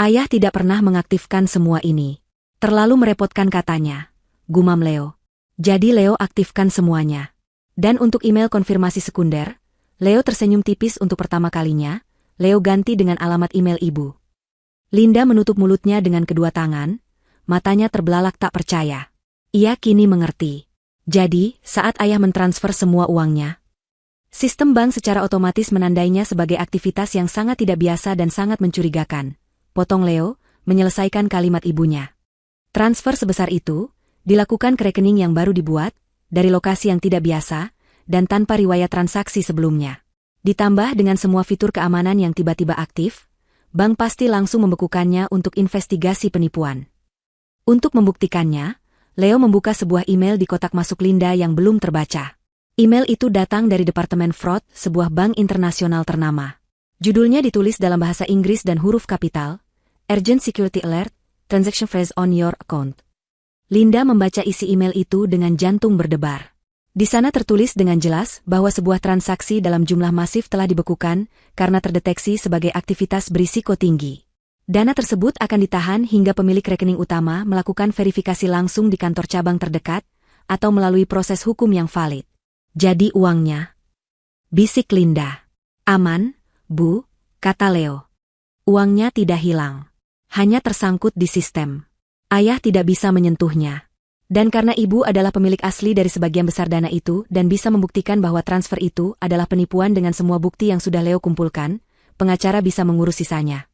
Speaker 1: Ayah tidak pernah mengaktifkan semua ini. Terlalu merepotkan katanya, gumam Leo. Jadi Leo aktifkan semuanya. Dan untuk email konfirmasi sekunder, Leo tersenyum tipis untuk pertama kalinya. Leo ganti dengan alamat email ibu. Linda menutup mulutnya dengan kedua tangan, matanya terbelalak tak percaya. Ia kini mengerti. Jadi, saat ayah mentransfer semua uangnya, sistem bank secara otomatis menandainya sebagai aktivitas yang sangat tidak biasa dan sangat mencurigakan. Potong Leo, menyelesaikan kalimat ibunya. Transfer sebesar itu dilakukan ke rekening yang baru dibuat, dari lokasi yang tidak biasa, dan tanpa riwayat transaksi sebelumnya. Ditambah dengan semua fitur keamanan yang tiba-tiba aktif, bank pasti langsung membekukannya untuk investigasi penipuan. Untuk membuktikannya, Leo membuka sebuah email di kotak masuk Linda yang belum terbaca. Email itu datang dari Departemen Fraud, sebuah bank internasional ternama. Judulnya ditulis dalam bahasa Inggris dan huruf kapital, Urgent Security Alert, Transaction Freeze on your account. Linda membaca isi email itu dengan jantung berdebar. Di sana tertulis dengan jelas bahwa sebuah transaksi dalam jumlah masif telah dibekukan karena terdeteksi sebagai aktivitas berisiko tinggi. Dana tersebut akan ditahan hingga pemilik rekening utama melakukan verifikasi langsung di kantor cabang terdekat atau melalui proses hukum yang valid. Jadi uangnya? Bisik Linda. Aman, Bu, kata Leo. Uangnya tidak hilang. Hanya tersangkut di sistem. Ayah tidak bisa menyentuhnya. Dan karena ibu adalah pemilik asli dari sebagian besar dana itu dan bisa membuktikan bahwa transfer itu adalah penipuan dengan semua bukti yang sudah Leo kumpulkan, pengacara bisa mengurus sisanya.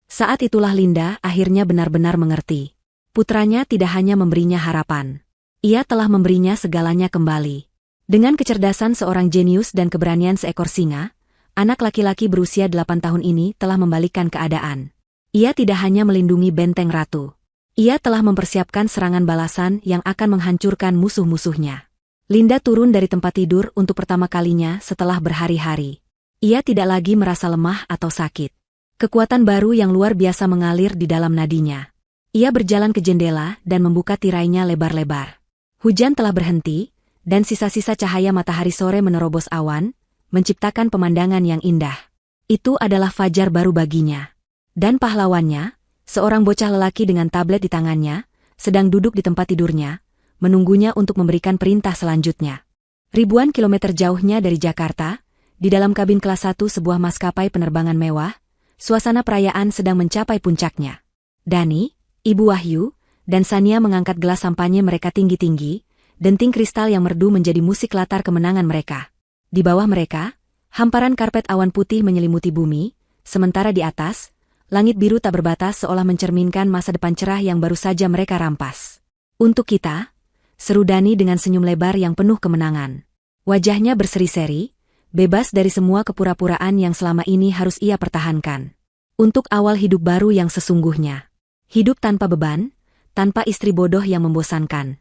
Speaker 1: Saat itulah Linda akhirnya benar-benar mengerti. Putranya tidak hanya memberinya harapan. Ia telah memberinya segalanya kembali. Dengan kecerdasan seorang jenius dan keberanian seekor singa, anak laki-laki berusia 8 tahun ini telah membalikkan keadaan. Ia tidak hanya melindungi benteng ratu. Ia telah mempersiapkan serangan balasan yang akan menghancurkan musuh-musuhnya. Linda turun dari tempat tidur untuk pertama kalinya setelah berhari-hari. Ia tidak lagi merasa lemah atau sakit. Kekuatan baru yang luar biasa mengalir di dalam nadinya. Ia berjalan ke jendela dan membuka tirainya lebar-lebar. Hujan telah berhenti, dan sisa-sisa cahaya matahari sore menerobos awan, menciptakan pemandangan yang indah. Itu adalah fajar baru baginya. Dan pahlawannya, seorang bocah lelaki dengan tablet di tangannya, sedang duduk di tempat tidurnya, menunggunya untuk memberikan perintah selanjutnya. Ribuan kilometer jauhnya dari Jakarta, di dalam kabin kelas 1 sebuah maskapai penerbangan mewah, suasana perayaan sedang mencapai puncaknya. Dani, Ibu Wahyu, dan Sania mengangkat gelas sampanye mereka tinggi-tinggi, denting kristal yang merdu menjadi musik latar kemenangan mereka. Di bawah mereka, hamparan karpet awan putih menyelimuti bumi, sementara di atas, langit biru tak berbatas seolah mencerminkan masa depan cerah yang baru saja mereka rampas. Untuk kita, seru Dani dengan senyum lebar yang penuh kemenangan. Wajahnya berseri-seri, bebas dari semua kepura-puraan yang selama ini harus ia pertahankan. Untuk awal hidup baru yang sesungguhnya. Hidup tanpa beban, tanpa istri bodoh yang membosankan.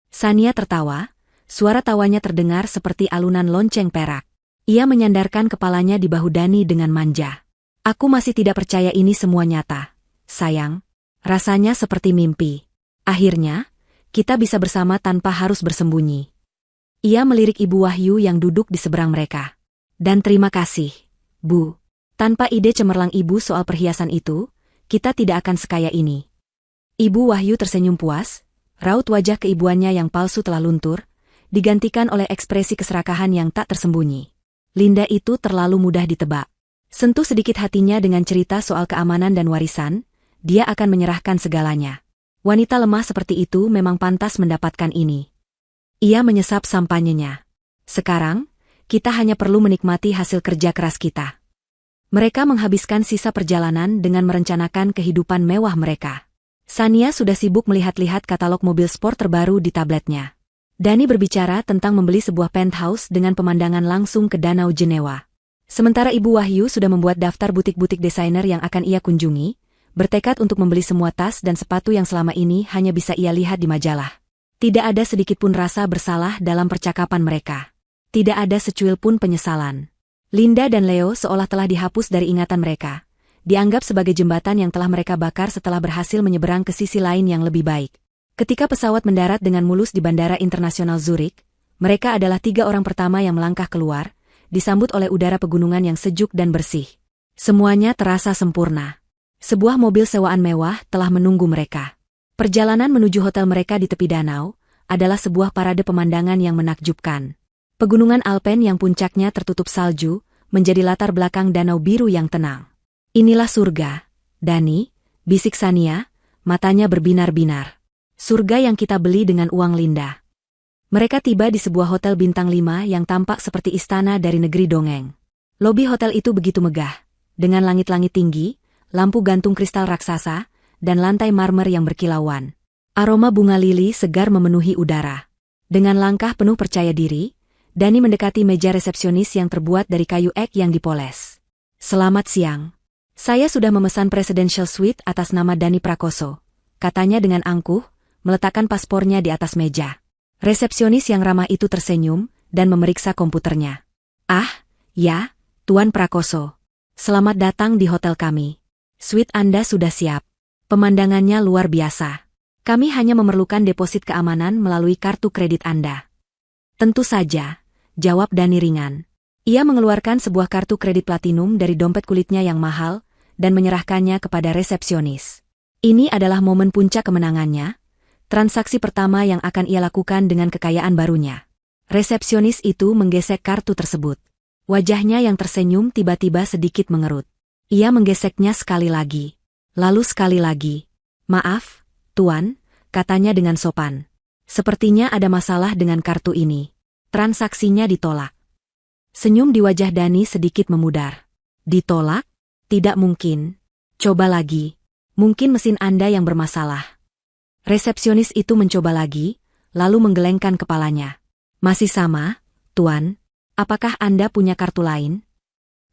Speaker 1: Sania tertawa, suara tawanya terdengar seperti alunan lonceng perak. Ia menyandarkan kepalanya di bahu Dani dengan manja. Aku masih tidak percaya ini semua nyata. Sayang, rasanya seperti mimpi. Akhirnya, kita bisa bersama tanpa harus bersembunyi. Ia melirik Ibu Wahyu yang duduk di seberang mereka. Dan terima kasih, Bu. Tanpa ide cemerlang Ibu soal perhiasan itu, kita tidak akan sekaya ini. Ibu Wahyu tersenyum puas, raut wajah keibuannya yang palsu telah luntur, digantikan oleh ekspresi keserakahan yang tak tersembunyi. Linda itu terlalu mudah ditebak. Sentuh sedikit hatinya dengan cerita soal keamanan dan warisan, dia akan menyerahkan segalanya. Wanita lemah seperti itu memang pantas mendapatkan ini. Ia menyesap sampanyenya. Sekarang, kita hanya perlu menikmati hasil kerja keras kita. Mereka menghabiskan sisa perjalanan dengan merencanakan kehidupan mewah mereka. Sania sudah sibuk melihat-lihat katalog mobil sport terbaru di tabletnya. Dani berbicara tentang membeli sebuah penthouse dengan pemandangan langsung ke Danau Jenewa. Sementara Ibu Wahyu sudah membuat daftar butik-butik desainer yang akan ia kunjungi, bertekad untuk membeli semua tas dan sepatu yang selama ini hanya bisa ia lihat di majalah. Tidak ada sedikit pun rasa bersalah dalam percakapan mereka. Tidak ada secuil pun penyesalan. Linda dan Leo seolah telah dihapus dari ingatan mereka, dianggap sebagai jembatan yang telah mereka bakar setelah berhasil menyeberang ke sisi lain yang lebih baik. Ketika pesawat mendarat dengan mulus di Bandara Internasional Zurich, mereka adalah 3 orang pertama yang melangkah keluar, disambut oleh udara pegunungan yang sejuk dan bersih. Semuanya terasa sempurna. Sebuah mobil sewaan mewah telah menunggu mereka. Perjalanan menuju hotel mereka di tepi danau adalah sebuah parade pemandangan yang menakjubkan. Pegunungan Alpen yang puncaknya tertutup salju menjadi latar belakang danau biru yang tenang. Inilah surga, Dani, bisik Sania, matanya berbinar-binar. Surga yang kita beli dengan uang Linda. Mereka tiba di sebuah hotel bintang 5 yang tampak seperti istana dari negeri dongeng. Lobi hotel itu begitu megah, dengan langit-langit tinggi, lampu gantung kristal raksasa, dan lantai marmer yang berkilauan. Aroma bunga lili segar memenuhi udara. Dengan langkah penuh percaya diri, Dani mendekati meja resepsionis yang terbuat dari kayu ek yang dipoles. "Selamat siang. Saya sudah memesan Presidential Suite atas nama Dani Prakoso," katanya dengan angkuh, meletakkan paspornya di atas meja. Resepsionis yang ramah itu tersenyum dan memeriksa komputernya. "Ah, ya, Tuan Prakoso. Selamat datang di hotel kami. Suite Anda sudah siap. Pemandangannya luar biasa. Kami hanya memerlukan deposit keamanan melalui kartu kredit Anda." "Tentu saja," jawab Dani ringan. Ia mengeluarkan sebuah kartu kredit platinum dari dompet kulitnya yang mahal dan menyerahkannya kepada resepsionis. Ini adalah momen puncak kemenangannya, transaksi pertama yang akan ia lakukan dengan kekayaan barunya. Resepsionis itu menggesek kartu tersebut. Wajahnya yang tersenyum tiba-tiba sedikit mengerut. Ia menggeseknya sekali lagi. Lalu sekali lagi. "Maaf, Tuan," katanya dengan sopan. "Sepertinya ada masalah dengan kartu ini. Transaksinya ditolak." Senyum di wajah Dani sedikit memudar. "Ditolak? Tidak mungkin. Coba lagi. Mungkin mesin Anda yang bermasalah." Resepsionis itu mencoba lagi, lalu menggelengkan kepalanya. "Masih sama, Tuan. Apakah Anda punya kartu lain?"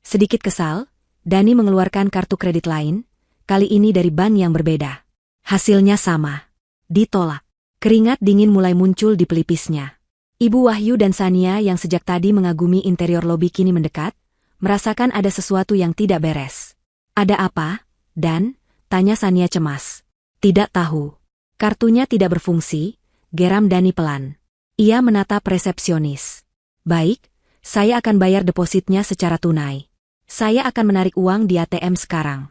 Speaker 1: Sedikit kesal, Dani mengeluarkan kartu kredit lain, kali ini dari bank yang berbeda. Hasilnya sama. Ditolak. Keringat dingin mulai muncul di pelipisnya. Ibu Wahyu dan Sania yang sejak tadi mengagumi interior lobi kini mendekat, merasakan ada sesuatu yang tidak beres. "Ada apa, Dan?" tanya Sania cemas. "Tidak tahu. Kartunya tidak berfungsi," geram Dani pelan. Ia menatap resepsionis. "Baik, saya akan bayar depositnya secara tunai. Saya akan menarik uang di ATM sekarang."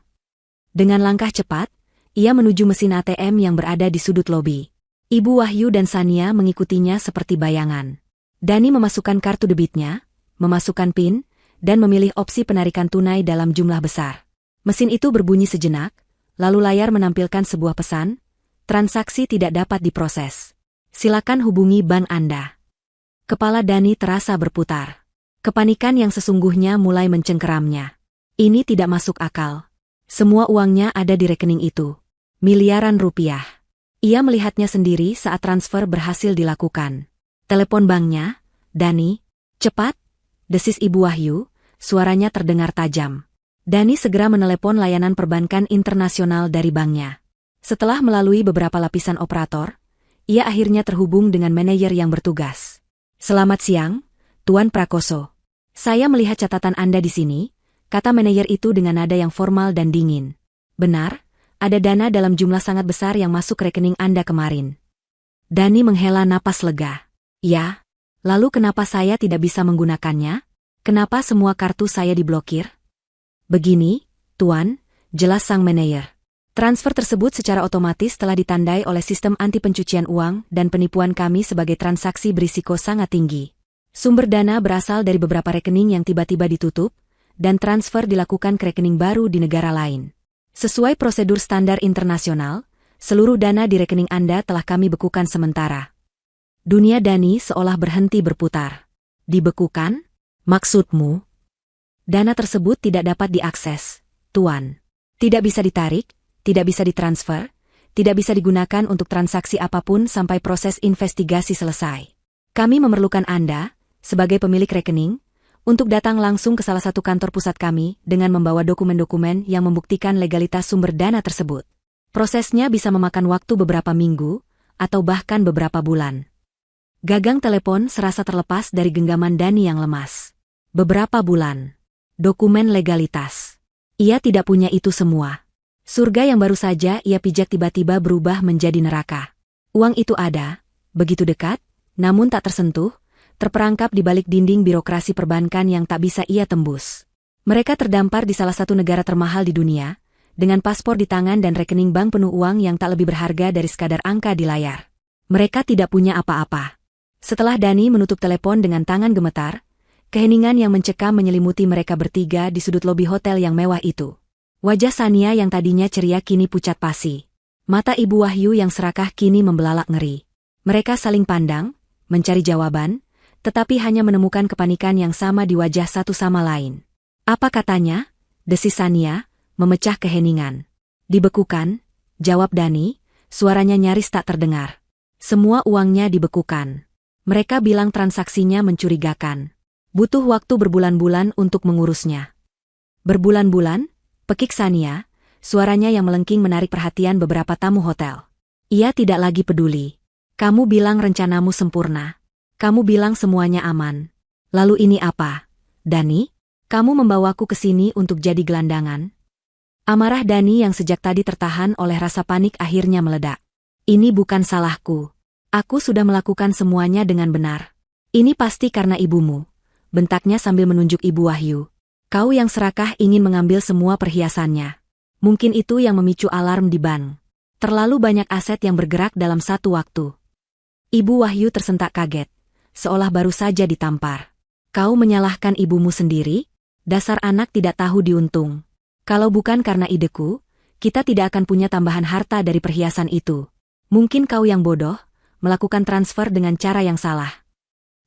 Speaker 1: Dengan langkah cepat, ia menuju mesin ATM yang berada di sudut lobi. Ibu Wahyu dan Sania mengikutinya seperti bayangan. Dani memasukkan kartu debitnya, memasukkan PIN, dan memilih opsi penarikan tunai dalam jumlah besar. Mesin itu berbunyi sejenak, lalu layar menampilkan sebuah pesan, "Transaksi tidak dapat diproses. Silakan hubungi bank Anda." Kepala Dani terasa berputar. Kepanikan yang sesungguhnya mulai mencengkeramnya. Ini tidak masuk akal. Semua uangnya ada di rekening itu. Miliaran rupiah. Ia melihatnya sendiri saat transfer berhasil dilakukan. "Telepon banknya, Dani. Cepat!" desis Ibu Wahyu, suaranya terdengar tajam. Dani segera menelepon layanan perbankan internasional dari banknya. Setelah melalui beberapa lapisan operator, ia akhirnya terhubung dengan manajer yang bertugas. "Selamat siang, Tuan Prakoso. Saya melihat catatan Anda di sini," kata manajer itu dengan nada yang formal dan dingin. "Benar, ada dana dalam jumlah sangat besar yang masuk rekening Anda kemarin." Dani menghela napas lega. "Ya, lalu kenapa saya tidak bisa menggunakannya? Kenapa semua kartu saya diblokir?" "Begini, Tuan," jelas sang manajer. "Transfer tersebut secara otomatis telah ditandai oleh sistem anti pencucian uang dan penipuan kami sebagai transaksi berisiko sangat tinggi. Sumber dana berasal dari beberapa rekening yang tiba-tiba ditutup, dan transfer dilakukan ke rekening baru di negara lain. Sesuai prosedur standar internasional, seluruh dana di rekening Anda telah kami bekukan sementara." Dunia Dani seolah berhenti berputar. "Dibekukan? Maksudmu?" "Dana tersebut tidak dapat diakses, Tuan. Tidak bisa ditarik, tidak bisa ditransfer, tidak bisa digunakan untuk transaksi apapun sampai proses investigasi selesai. Kami memerlukan Anda, sebagai pemilik rekening, untuk datang langsung ke salah satu kantor pusat kami dengan membawa dokumen-dokumen yang membuktikan legalitas sumber dana tersebut. Prosesnya bisa memakan waktu beberapa minggu, atau bahkan beberapa bulan." Gagang telepon serasa terlepas dari genggaman Dani yang lemas. "Beberapa bulan. dokumen legalitas. Ia tidak punya itu semua. Surga yang baru saja ia pijak tiba-tiba berubah menjadi neraka. Uang itu ada, begitu dekat, namun tak tersentuh, terperangkap di balik dinding birokrasi perbankan yang tak bisa ia tembus. Mereka terdampar di salah satu negara termahal di dunia, dengan paspor di tangan dan rekening bank penuh uang yang tak lebih berharga dari sekadar angka di layar. Mereka tidak punya apa-apa. Setelah Dani menutup telepon dengan tangan gemetar, keheningan yang mencekam menyelimuti mereka bertiga di sudut lobi hotel yang mewah itu. Wajah Sania yang tadinya ceria kini pucat pasi. Mata Ibu Wahyu yang serakah kini membelalak ngeri. Mereka saling pandang, mencari jawaban, tetapi hanya menemukan kepanikan yang sama di wajah satu sama lain. Apa katanya? Desis Sania, memecah keheningan. Dibekukan, jawab Dani, suaranya nyaris tak terdengar. Semua uangnya dibekukan. Mereka bilang transaksinya mencurigakan. Butuh waktu berbulan-bulan untuk mengurusnya. Berbulan-bulan? Pekik Sania, suaranya yang melengking menarik perhatian beberapa tamu hotel. Ia tidak lagi peduli. Kamu bilang rencanamu sempurna. Kamu bilang semuanya aman. Lalu ini apa? Dani? Kamu membawaku ke sini untuk jadi gelandangan? Amarah Dani yang sejak tadi tertahan oleh rasa panik akhirnya meledak. Ini bukan salahku. Aku sudah melakukan semuanya dengan benar. Ini pasti karena ibumu. Bentaknya sambil menunjuk Ibu Wahyu. Kau yang serakah ingin mengambil semua perhiasannya. Mungkin itu yang memicu alarm di bank. Terlalu banyak aset yang bergerak dalam satu waktu. Ibu Wahyu tersentak kaget, seolah baru saja ditampar. Kau menyalahkan ibumu sendiri? Dasar anak tidak tahu diuntung. Kalau bukan karena ideku, kita tidak akan punya tambahan harta dari perhiasan itu. Mungkin kau yang bodoh, melakukan transfer dengan cara yang salah.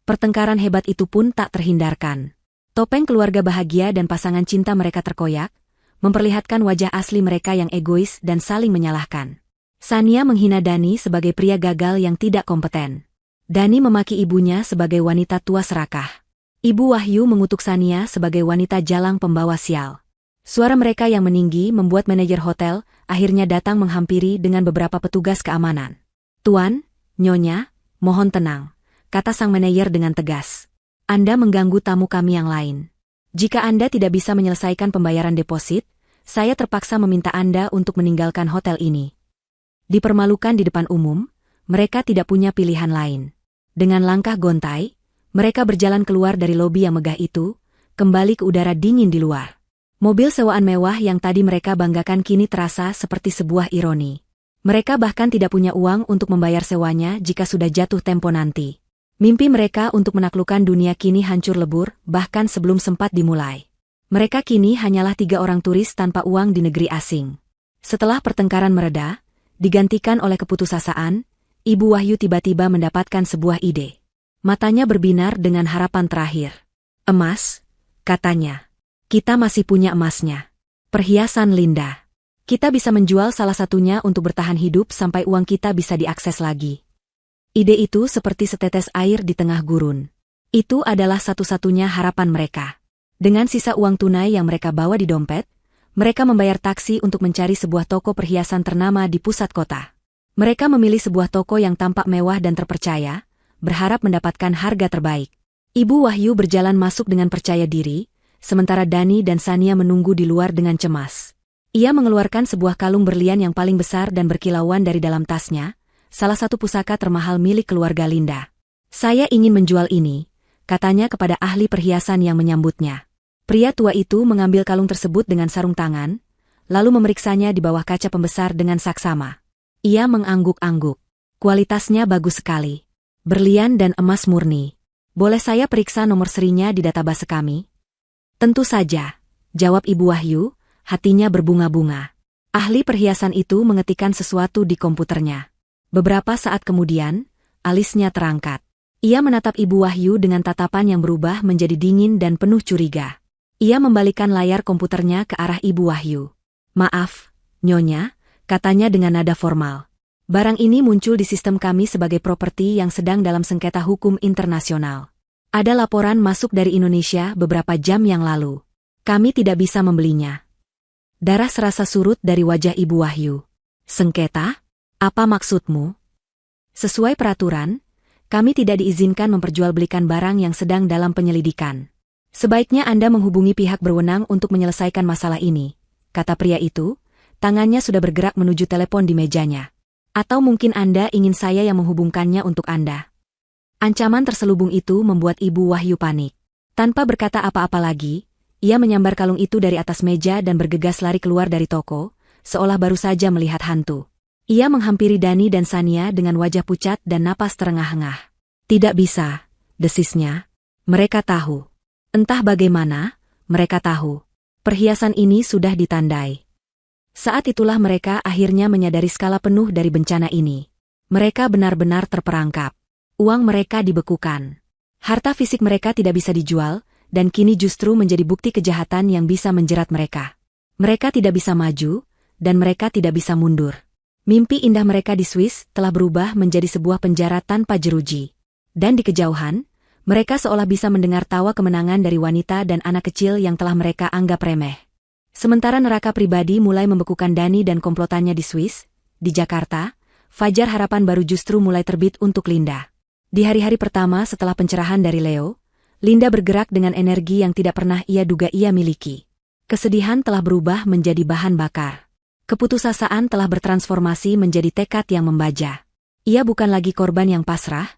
Speaker 1: Pertengkaran hebat itu pun tak terhindarkan. Topeng keluarga bahagia dan pasangan cinta mereka terkoyak, memperlihatkan wajah asli mereka yang egois dan saling menyalahkan. Sania menghina Dani sebagai pria gagal yang tidak kompeten. Dani memaki ibunya sebagai wanita tua serakah. Ibu Wahyu mengutuk Sania sebagai wanita jalang pembawa sial. Suara mereka yang meninggi membuat manajer hotel akhirnya datang menghampiri dengan beberapa petugas keamanan. Tuan, Nyonya, mohon tenang, kata sang manajer dengan tegas. Anda mengganggu tamu kami yang lain. Jika Anda tidak bisa menyelesaikan pembayaran deposit, saya terpaksa meminta Anda untuk meninggalkan hotel ini. Dipermalukan di depan umum, mereka tidak punya pilihan lain. Dengan langkah gontai, mereka berjalan keluar dari lobi yang megah itu, kembali ke udara dingin di luar. Mobil sewaan mewah yang tadi mereka banggakan kini terasa seperti sebuah ironi. Mereka bahkan tidak punya uang untuk membayar sewanya jika sudah jatuh tempo nanti. Mimpi mereka untuk menaklukkan dunia kini hancur lebur, bahkan sebelum sempat dimulai. Mereka kini hanyalah 3 orang turis tanpa uang di negeri asing. Setelah pertengkaran mereda, digantikan oleh keputusasaan, Ibu Wahyu tiba-tiba mendapatkan sebuah ide. Matanya berbinar dengan harapan terakhir. Emas, katanya. Kita masih punya emasnya. Perhiasan Linda. Kita bisa menjual salah satunya untuk bertahan hidup sampai uang kita bisa diakses lagi. Ide itu seperti setetes air di tengah gurun. Itu adalah satu-satunya harapan mereka. Dengan sisa uang tunai yang mereka bawa di dompet, mereka membayar taksi untuk mencari sebuah toko perhiasan ternama di pusat kota. Mereka memilih sebuah toko yang tampak mewah dan terpercaya, berharap mendapatkan harga terbaik. Ibu Wahyu berjalan masuk dengan percaya diri, sementara Dani dan Sania menunggu di luar dengan cemas. Ia mengeluarkan sebuah kalung berlian yang paling besar dan berkilauan dari dalam tasnya, salah satu pusaka termahal milik keluarga Linda. Saya ingin menjual ini, katanya kepada ahli perhiasan yang menyambutnya. Pria tua itu mengambil kalung tersebut dengan sarung tangan, lalu memeriksanya di bawah kaca pembesar dengan saksama. Ia mengangguk-angguk. Kualitasnya bagus sekali. Berlian dan emas murni. Boleh saya periksa nomor serinya di database kami? Tentu saja, jawab Ibu Wahyu, hatinya berbunga-bunga. Ahli perhiasan itu mengetikkan sesuatu di komputernya. Beberapa saat kemudian, alisnya terangkat. Ia menatap Ibu Wahyu dengan tatapan yang berubah menjadi dingin dan penuh curiga. Ia membalikan layar komputernya ke arah Ibu Wahyu. Maaf, Nyonya, katanya dengan nada formal. Barang ini muncul di sistem kami sebagai properti yang sedang dalam sengketa hukum internasional. Ada laporan masuk dari Indonesia beberapa jam yang lalu. Kami tidak bisa membelinya. Darah serasa surut dari wajah Ibu Wahyu. Sengketa? Apa maksudmu? Sesuai peraturan, kami tidak diizinkan memperjualbelikan barang yang sedang dalam penyelidikan. Sebaiknya Anda menghubungi pihak berwenang untuk menyelesaikan masalah ini, kata pria itu, tangannya sudah bergerak menuju telepon di mejanya. Atau mungkin Anda ingin saya yang menghubungkannya untuk Anda. Ancaman terselubung itu membuat Ibu Wahyu panik. Tanpa berkata apa-apa lagi, ia menyambar kalung itu dari atas meja dan bergegas lari keluar dari toko, seolah baru saja melihat hantu. Ia menghampiri Dani dan Sania dengan wajah pucat dan napas terengah-engah. Tidak bisa, desisnya. Mereka tahu. Entah bagaimana, mereka tahu. Perhiasan ini sudah ditandai. Saat itulah mereka akhirnya menyadari skala penuh dari bencana ini. Mereka benar-benar terperangkap. Uang mereka dibekukan. Harta fisik mereka tidak bisa dijual, dan kini justru menjadi bukti kejahatan yang bisa menjerat mereka. Mereka tidak bisa maju, dan mereka tidak bisa mundur. Mimpi indah mereka di Swiss telah berubah menjadi sebuah penjara tanpa jeruji. Dan di kejauhan, mereka seolah bisa mendengar tawa kemenangan dari wanita dan anak kecil yang telah mereka anggap remeh. Sementara neraka pribadi mulai membekukan Dani dan komplotannya di Swiss, di Jakarta, fajar harapan baru justru mulai terbit untuk Linda. Di hari-hari pertama setelah pencerahan dari Leo, Linda bergerak dengan energi yang tidak pernah ia duga ia miliki. Kesedihan telah berubah menjadi bahan bakar. Keputusasaan telah bertransformasi menjadi tekad yang membaja. Ia bukan lagi korban yang pasrah,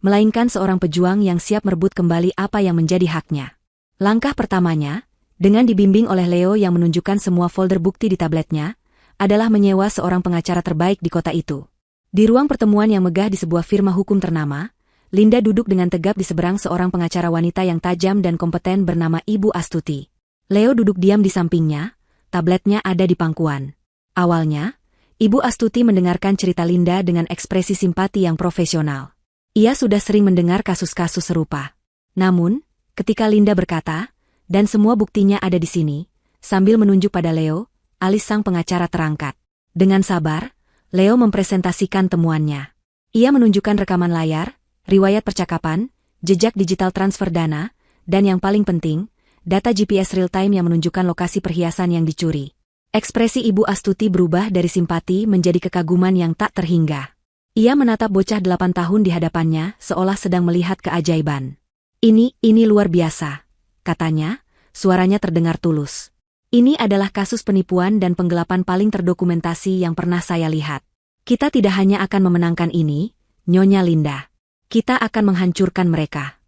Speaker 1: melainkan seorang pejuang yang siap merebut kembali apa yang menjadi haknya. Langkah pertamanya, dengan dibimbing oleh Leo yang menunjukkan semua folder bukti di tabletnya, adalah menyewa seorang pengacara terbaik di kota itu. Di ruang pertemuan yang megah di sebuah firma hukum ternama, Linda duduk dengan tegap di seberang seorang pengacara wanita yang tajam dan kompeten bernama Ibu Astuti. Leo duduk diam di sampingnya, tabletnya ada di pangkuan. Awalnya, Ibu Astuti mendengarkan cerita Linda dengan ekspresi simpati yang profesional. Ia sudah sering mendengar kasus-kasus serupa. Namun, ketika Linda berkata, dan semua buktinya ada di sini, sambil menunjuk pada Leo, alis sang pengacara terangkat. Dengan sabar, Leo mempresentasikan temuannya. Ia menunjukkan rekaman layar, riwayat percakapan, jejak digital transfer dana, dan yang paling penting, data GPS real-time yang menunjukkan lokasi perhiasan yang dicuri. Ekspresi Ibu Astuti berubah dari simpati menjadi kekaguman yang tak terhingga. Ia menatap bocah 8 tahun di hadapannya seolah sedang melihat keajaiban. Ini luar biasa, katanya, suaranya terdengar tulus. Ini adalah kasus penipuan dan penggelapan paling terdokumentasi yang pernah saya lihat. Kita tidak hanya akan memenangkan ini, Nyonya Linda. Kita akan menghancurkan mereka.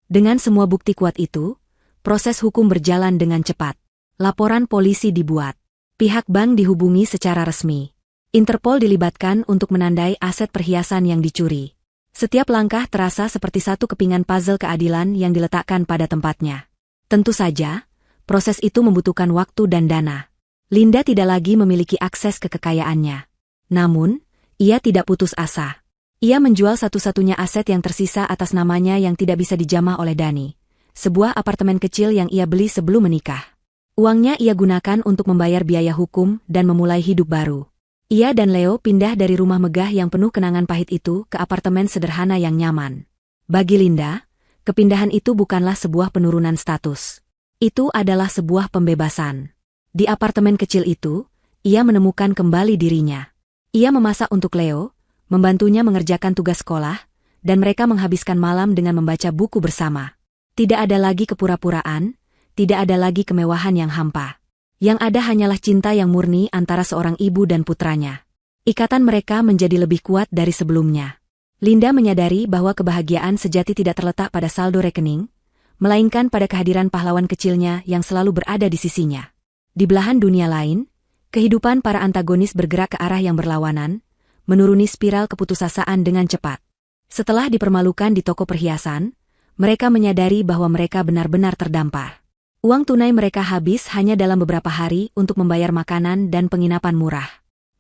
Speaker 1: Dengan semua bukti kuat itu, proses hukum berjalan dengan cepat. Laporan polisi dibuat. Pihak bank dihubungi secara resmi. Interpol dilibatkan untuk menandai aset perhiasan yang dicuri. Setiap langkah terasa seperti satu kepingan puzzle keadilan yang diletakkan pada tempatnya. Tentu saja, proses itu membutuhkan waktu dan dana. Linda tidak lagi memiliki akses ke kekayaannya. Namun, ia tidak putus asa. Ia menjual satu-satunya aset yang tersisa atas namanya yang tidak bisa dijamah oleh Dani. Sebuah apartemen kecil yang ia beli sebelum menikah. Uangnya ia gunakan untuk membayar biaya hukum dan memulai hidup baru. Ia dan Leo pindah dari rumah megah yang penuh kenangan pahit itu ke apartemen sederhana yang nyaman. Bagi Linda, kepindahan itu bukanlah sebuah penurunan status. Itu adalah sebuah pembebasan. Di apartemen kecil itu, ia menemukan kembali dirinya. Ia memasak untuk Leo, membantunya mengerjakan tugas sekolah, dan mereka menghabiskan malam dengan membaca buku bersama. Tidak ada lagi kepura-puraan, tidak ada lagi kemewahan yang hampa. Yang ada hanyalah cinta yang murni antara seorang ibu dan putranya. Ikatan mereka menjadi lebih kuat dari sebelumnya. Linda menyadari bahwa kebahagiaan sejati tidak terletak pada saldo rekening, melainkan pada kehadiran pahlawan kecilnya yang selalu berada di sisinya. Di belahan dunia lain, kehidupan para antagonis bergerak ke arah yang berlawanan, menuruni spiral keputusasaan dengan cepat. Setelah dipermalukan di toko perhiasan, mereka menyadari bahwa mereka benar-benar terdampar. Uang tunai mereka habis hanya dalam beberapa hari untuk membayar makanan dan penginapan murah.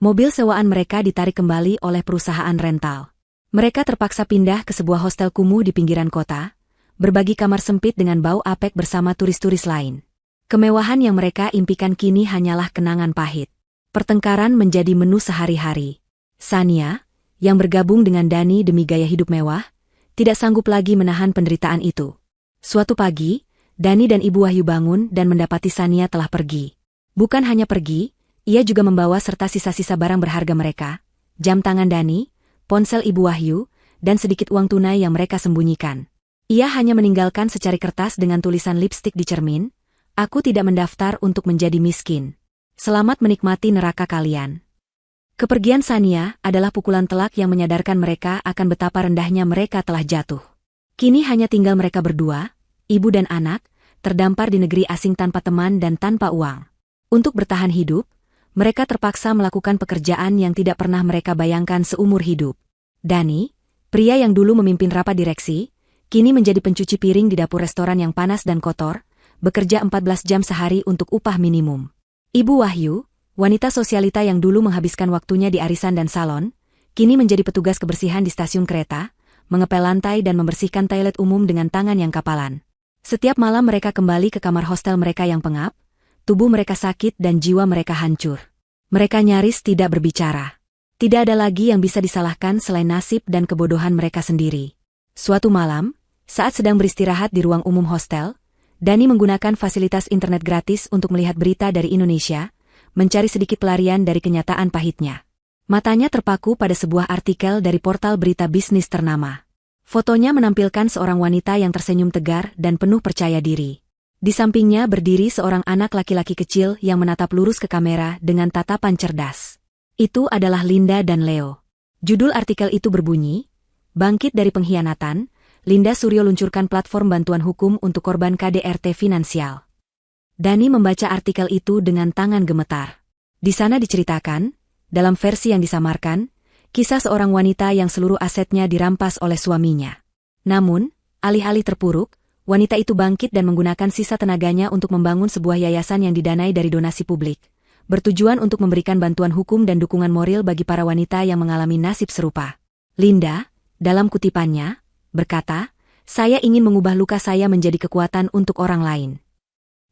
Speaker 1: Mobil sewaan mereka ditarik kembali oleh perusahaan rental. Mereka terpaksa pindah ke sebuah hostel kumuh di pinggiran kota, berbagi kamar sempit dengan bau apek bersama turis-turis lain. Kemewahan yang mereka impikan kini hanyalah kenangan pahit. Pertengkaran menjadi menu sehari-hari. Sania, yang bergabung dengan Dani demi gaya hidup mewah, tidak sanggup lagi menahan penderitaan itu. Suatu pagi, Dani dan Ibu Wahyu bangun dan mendapati Sania telah pergi. Bukan hanya pergi, ia juga membawa serta sisa-sisa barang berharga mereka, jam tangan Dani, ponsel Ibu Wahyu, dan sedikit uang tunai yang mereka sembunyikan. Ia hanya meninggalkan secari kertas dengan tulisan lipstik di cermin, "Aku tidak mendaftar untuk menjadi miskin. Selamat menikmati neraka kalian." Kepergian Sania adalah pukulan telak yang menyadarkan mereka akan betapa rendahnya mereka telah jatuh. Kini hanya tinggal mereka berdua, ibu dan anak, terdampar di negeri asing tanpa teman dan tanpa uang. Untuk bertahan hidup, mereka terpaksa melakukan pekerjaan yang tidak pernah mereka bayangkan seumur hidup. Dani, pria yang dulu memimpin rapat direksi, kini menjadi pencuci piring di dapur restoran yang panas dan kotor, bekerja 14 jam sehari untuk upah minimum. Ibu Wahyu, wanita sosialita yang dulu menghabiskan waktunya di arisan dan salon, kini menjadi petugas kebersihan di stasiun kereta, mengepel lantai dan membersihkan toilet umum dengan tangan yang kapalan. Setiap malam mereka kembali ke kamar hostel mereka yang pengap, tubuh mereka sakit dan jiwa mereka hancur. Mereka nyaris tidak berbicara. Tidak ada lagi yang bisa disalahkan selain nasib dan kebodohan mereka sendiri. Suatu malam, saat sedang beristirahat di ruang umum hostel, Dani menggunakan fasilitas internet gratis untuk melihat berita dari Indonesia, mencari sedikit pelarian dari kenyataan pahitnya. Matanya terpaku pada sebuah artikel dari portal berita bisnis ternama. Fotonya menampilkan seorang wanita yang tersenyum tegar dan penuh percaya diri. Di sampingnya berdiri seorang anak laki-laki kecil yang menatap lurus ke kamera dengan tatapan cerdas. Itu adalah Linda dan Leo. Judul artikel itu berbunyi, "Bangkit dari pengkhianatan, Linda Suryo luncurkan platform bantuan hukum untuk korban KDRT finansial." Dani membaca artikel itu dengan tangan gemetar. Di sana diceritakan, dalam versi yang disamarkan, kisah seorang wanita yang seluruh asetnya dirampas oleh suaminya. Namun, alih-alih terpuruk, wanita itu bangkit dan menggunakan sisa tenaganya untuk membangun sebuah yayasan yang didanai dari donasi publik, bertujuan untuk memberikan bantuan hukum dan dukungan moral bagi para wanita yang mengalami nasib serupa. Linda, dalam kutipannya, berkata, "Saya ingin mengubah luka saya menjadi kekuatan untuk orang lain."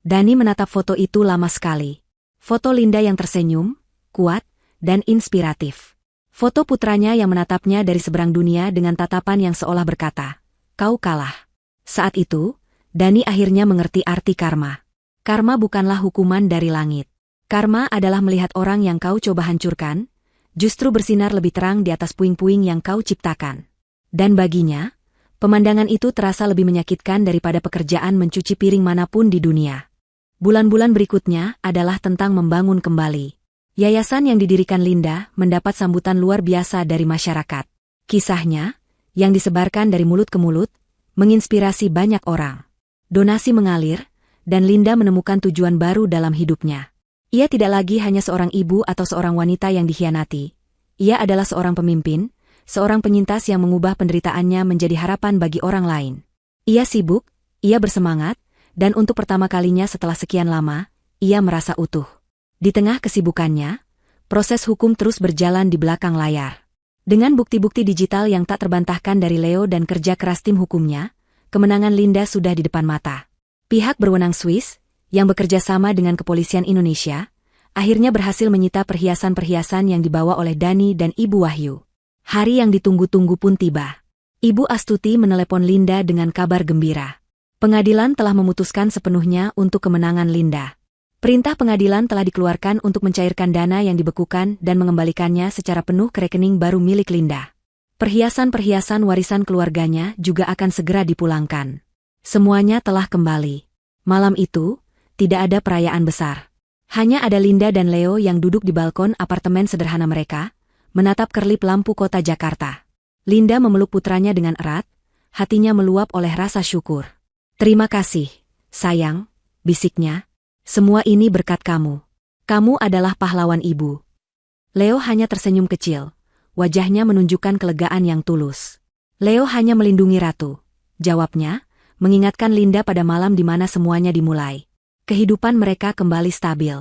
Speaker 1: Dani menatap foto itu lama sekali. Foto Linda yang tersenyum, kuat, dan inspiratif. Foto putranya yang menatapnya dari seberang dunia dengan tatapan yang seolah berkata, "Kau kalah." Saat itu, Dani akhirnya mengerti arti karma. Karma bukanlah hukuman dari langit. Karma adalah melihat orang yang kau coba hancurkan, justru bersinar lebih terang di atas puing-puing yang kau ciptakan. Dan baginya, pemandangan itu terasa lebih menyakitkan daripada pekerjaan mencuci piring manapun di dunia. Bulan-bulan berikutnya adalah tentang membangun kembali. Yayasan yang didirikan Linda mendapat sambutan luar biasa dari masyarakat. Kisahnya, yang disebarkan dari mulut ke mulut, menginspirasi banyak orang. Donasi mengalir, dan Linda menemukan tujuan baru dalam hidupnya. Ia tidak lagi hanya seorang ibu atau seorang wanita yang dikhianati. Ia adalah seorang pemimpin, seorang penyintas yang mengubah penderitaannya menjadi harapan bagi orang lain. Ia sibuk, ia bersemangat, dan untuk pertama kalinya setelah sekian lama, ia merasa utuh. Di tengah kesibukannya, proses hukum terus berjalan di belakang layar. Dengan bukti-bukti digital yang tak terbantahkan dari Leo dan kerja keras tim hukumnya, kemenangan Linda sudah di depan mata. Pihak berwenang Swiss, yang bekerja sama dengan kepolisian Indonesia, akhirnya berhasil menyita perhiasan-perhiasan yang dibawa oleh Dani dan Ibu Wahyu. Hari yang ditunggu-tunggu pun tiba. Ibu Astuti menelepon Linda dengan kabar gembira. Pengadilan telah memutuskan sepenuhnya untuk kemenangan Linda. Perintah pengadilan telah dikeluarkan untuk mencairkan dana yang dibekukan dan mengembalikannya secara penuh ke rekening baru milik Linda. Perhiasan-perhiasan warisan keluarganya juga akan segera dipulangkan. Semuanya telah kembali. Malam itu, tidak ada perayaan besar. Hanya ada Linda dan Leo yang duduk di balkon apartemen sederhana mereka, menatap kerlip lampu kota Jakarta. Linda memeluk putranya dengan erat, hatinya meluap oleh rasa syukur. "Terima kasih, sayang," bisiknya. "Semua ini berkat kamu. Kamu adalah pahlawan ibu." Leo hanya tersenyum kecil, wajahnya menunjukkan kelegaan yang tulus. "Leo hanya melindungi ratu," jawabnya, mengingatkan Linda pada malam di mana semuanya dimulai. Kehidupan mereka kembali stabil.